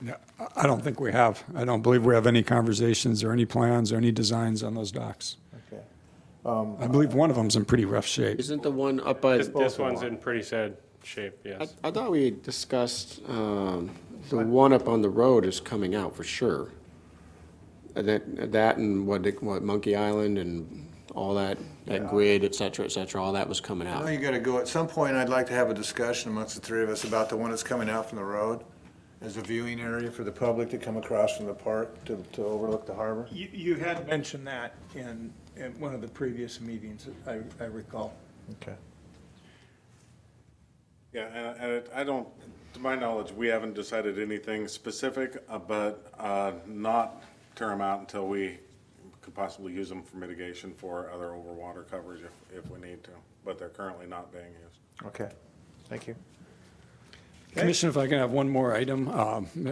No, I don't think we have. I don't believe we have any conversations or any plans or any designs on those docks. Okay. I believe one of them's in pretty rough shape. Isn't the one up by, this one's in pretty sad shape, yes. I thought we discussed, the one up on the road is coming out for sure. That and what Monkey Island and all that grid, et cetera, all that was coming I know out. you gotta go. At some point, I'd like to have a discussion amongst the three of us about the one that's coming out from the road as a viewing area for the public to come across from the park to overlook the harbor. You had mentioned that in one of the previous meetings, I recall. Okay. Yeah, and I don't, to my knowledge, we haven't decided anything specific, but not tear them out until we could possibly use them for mitigation for other overwater coverage if we need to, but they're currently not being used. Okay. Thank you. Commissioner, if I can have one more item.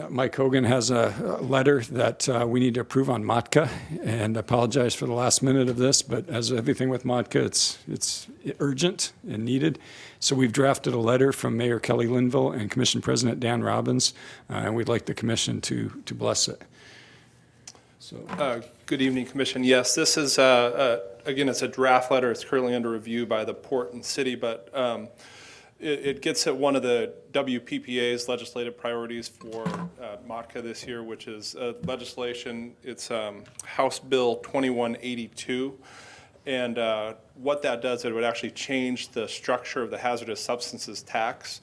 Mike Hogan has a letter that we need to approve on Matka, and I apologize for the last minute of this, but as everything with Matka, it's urgent and needed. So we've drafted a letter from Mayor Kelly Linville and Commission President Dan Robbins, and we'd like the commission to bless it. So, Good evening, Commission. Yes, this is, again, it's a draft letter. It's currently under review by the port and city, but it gets at one of the WPPA's legislative priorities for Matka this year, which is legislation. It's House Bill 2182. And what that does, it would actually change the structure of the hazardous substances tax.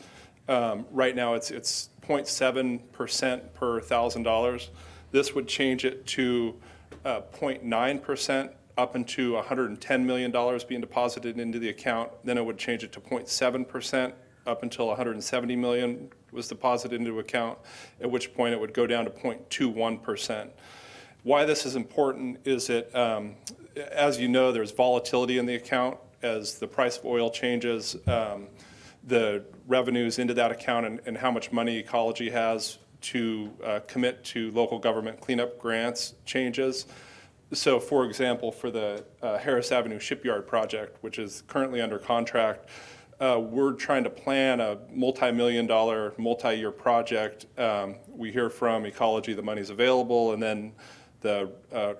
Right now, it's 0.7% per $1,000. This would change it to 0.9% up into $110 million being deposited into the account. Then it would change it to 0.7% up until $170 million was deposited into account, at which point it would go down to 0.21%. Why this is important is that, as you know, there's volatility in the account as the price of oil changes, the revenues into that account and how much money Ecology has to commit to local government cleanup grants changes. So, for example, for the Harris Avenue Shipyard project, which is currently under contract, we're trying to plan a multi-million-dollar, multi-year project. We hear from Ecology the money's available, and then the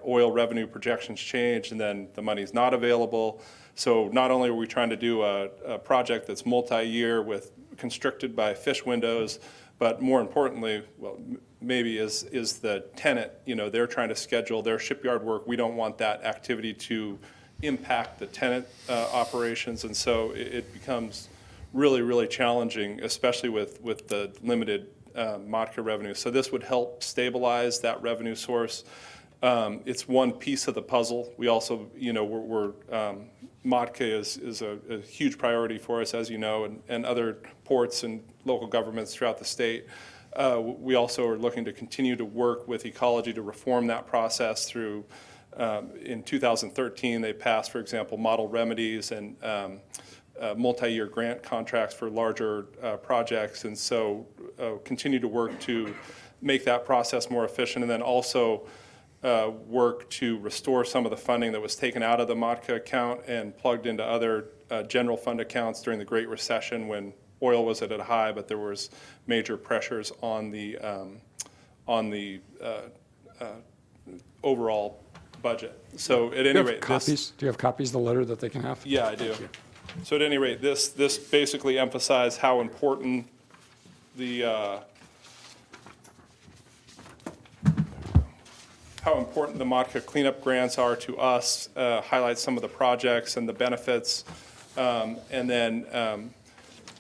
oil revenue projections change, and then the money's not available. So not only are we trying to do a project that's multi-year with constricted by fish windows, but more importantly, well, maybe is the tenant, they're trying to schedule their shipyard work. We don't want that activity to impact the tenant operations, and so it becomes really, really challenging, especially with the limited Matka revenue. So this would help stabilize that revenue source. It's one piece of the puzzle. We also, Matka is a huge priority for us, as you know, and other ports and local governments throughout the state. We also are looking to continue to work with Ecology to reform that process through, in 2013, they passed, for example, model remedies and multi-year grant contracts for larger projects. And so continue to work to make that process more efficient, and then also work to restore some of the funding that was taken out of the Matka account and plugged into other general fund accounts during the Great Recession when oil was at a high, but there was major pressures on the overall budget. So at any rate, Do you have copies of the letter that they can have? yeah, I do. So at any rate, this basically emphasized how important the Matka cleanup grants are to us, highlights some of the projects and the benefits, and then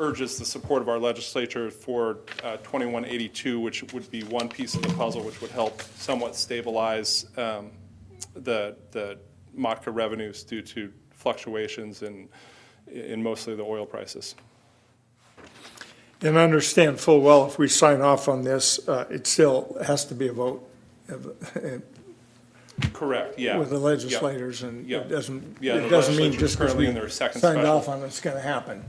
urges the support of our legislature for 2182, which would be one piece of the puzzle which would help somewhat stabilize the Matka revenues due to fluctuations in mostly the oil prices. And understand full well, if we sign off on this, it still has to be a vote Correct, yeah. with the Yep. legislators, and Yep. it doesn't Yeah, the mean legislature's just because currently we in their second signed special. off on it, it's going to happen.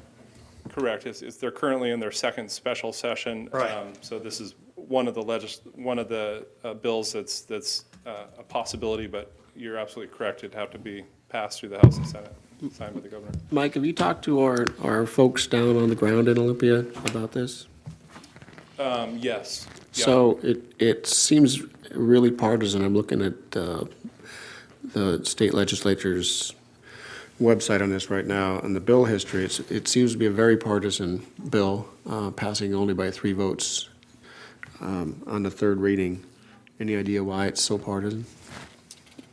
Correct. They're currently in their second special session. Right. So this is one of the bills that's a possibility, but you're absolutely correct. It'd have to be passed through the House and Senate, signed by the governor. Mike, have you talked to our folks down on the ground in Olympia about this? Yes. Yeah. So it seems really partisan. I'm looking at the state legislature's website on this right now, and the bill history, it seems to be a very partisan bill, passing only by 3 votes on the third reading. Any idea why it's so partisan?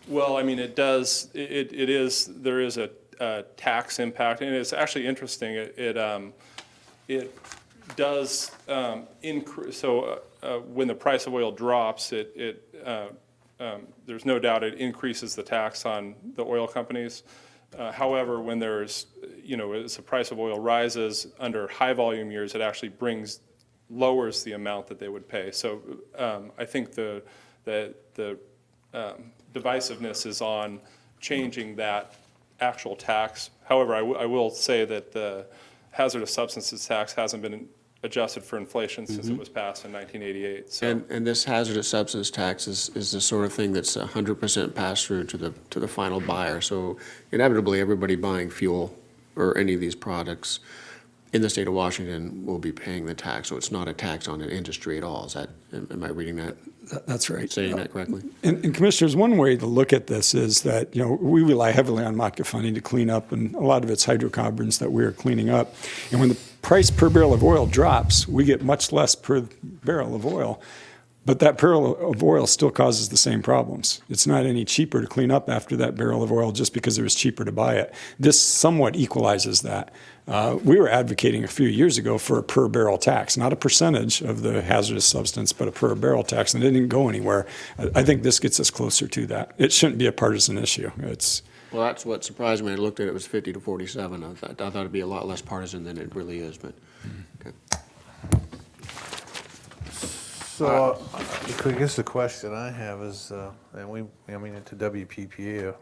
Well, I mean, it does, there is a tax impact, and it's actually interesting. It does increase, so when the price of oil drops, there's no doubt it increases the tax on the oil companies. However, when there's, as the price of oil rises under high volume years, it actually lowers the amount that they would pay. So I think the divisiveness is on changing that actual tax. However, I will say that the hazardous substances tax hasn't been adjusted for inflation since it was passed in 1988. So. And this hazardous substance tax is the sort of thing that's 100% passed through to the final buyer. So inevitably, everybody buying fuel or any of these products in the state of Washington will be paying the tax. So it's not a tax on an industry at all. Am I reading that? That's right. Saying that correctly? And Commissioners, one way to look at this is that, we rely heavily on Matka funding to clean up, and a lot of it's hydrocarbons that we're cleaning up. And when the price per barrel of oil drops, we get much less per barrel of oil. But that barrel of oil still causes the same problems. It's not any cheaper to clean up after that barrel of oil just because it was cheaper to buy it. This somewhat equalizes that. We were advocating a few years ago for a per barrel tax, not a percentage of the hazardous substance, but a per barrel tax, and it didn't go anywhere. I think this gets us closer to that. It shouldn't be a partisan issue. Well, that's what surprised me. I looked at it was 50 to 47. I thought it'd be a lot less partisan than it really is, but, okay. So, I guess the question I have is, into WPPA a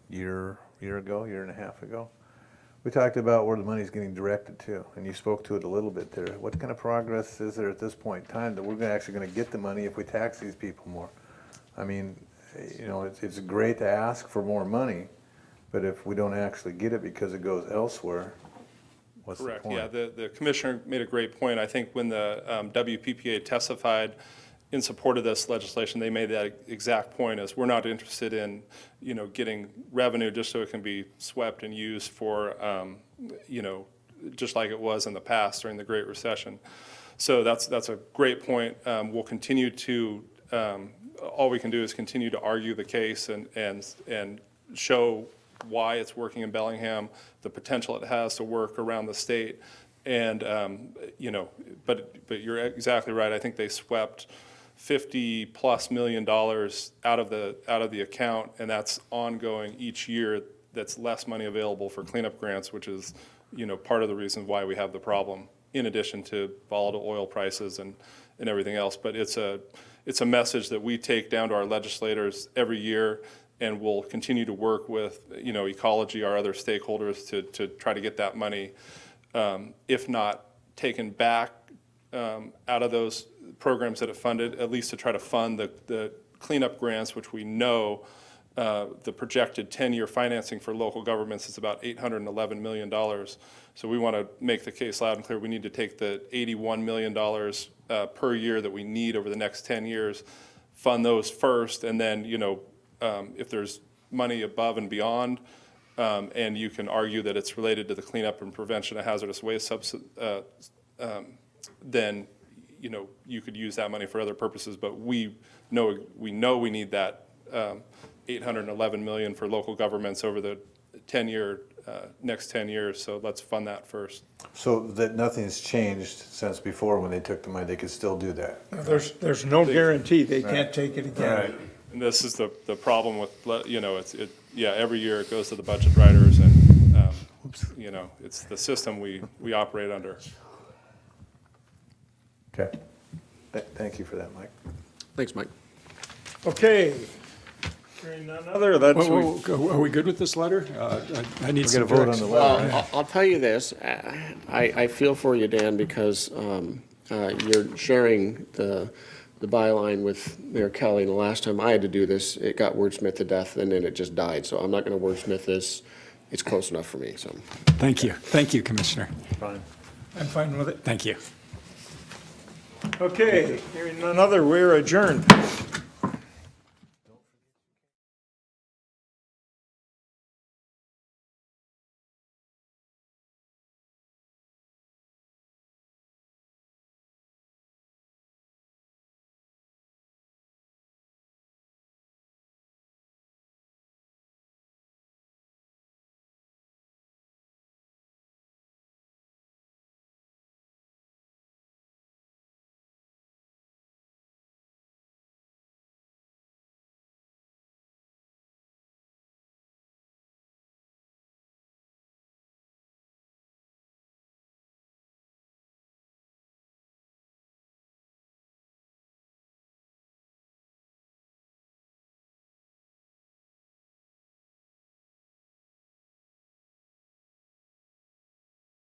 year and a half ago, we talked about where the money's getting directed to, and you spoke to it a little bit there. What kind of progress is there at this point in time that we're actually going to get the money if we tax these people more? I mean, it's great to ask for more money, but if we don't actually get it because it goes elsewhere, what's the point? Correct, yeah, the commissioner made a great point. I think when the WPPA testified in support of this legislation, they made that exact point, is we're not interested in, getting revenue just so it can be swept and used for, just like it was in the past during the Great Recession. So that's a great point. We'll continue to, all we can do is continue to argue the case and show why it's working in Bellingham, the potential it has to work around the state. And, but you're exactly right. I think they swept $50+ million out of the account, and that's ongoing each year. That's less money available for cleanup grants, which is, part of the reason why we have the problem, in addition to volatile oil prices and everything else. But it's a message that we take down to our legislators every year, and we'll continue to work with, ecology, our other stakeholders to try to get that money, if not taken back out of those programs that it funded, at least to try to fund the cleanup grants, which we know the projected 10-year financing for local governments is about $811 million. So we want to make the case loud and clear. We need to take the $81 million per year that we need over the next 10 years, fund those first, and then, if there's money above and beyond, and you can argue that it's related to the cleanup and prevention of hazardous waste then, you could use that money for other purposes, but we know we need that $811 million for local governments over the next 10 years, so let's fund that first. So that nothing's changed since before when they took the money, they could still do that? There's no guarantee they can't take it again. Right. And this is the problem with, every year it goes to the budget writers, and, it's the system we operate under. Okay. Thank you for that, Mike. Thanks, Mike. Okay. Hearing none other, that's. Are we good with this letter? I need some We're gonna vote on direction. the letter. Well, I'll tell you this, I feel for you, Dan, because you're sharing the byline with Mayor Kelly. And the last time I had to do this, it got wordsmithed to death, and then it just died. So I'm not going to wordsmith this. It's close enough for me, so. Thank you. Thank you, Commissioner. Fine. I'm fine with it. Thank you. Okay, hearing none other, we're adjourned.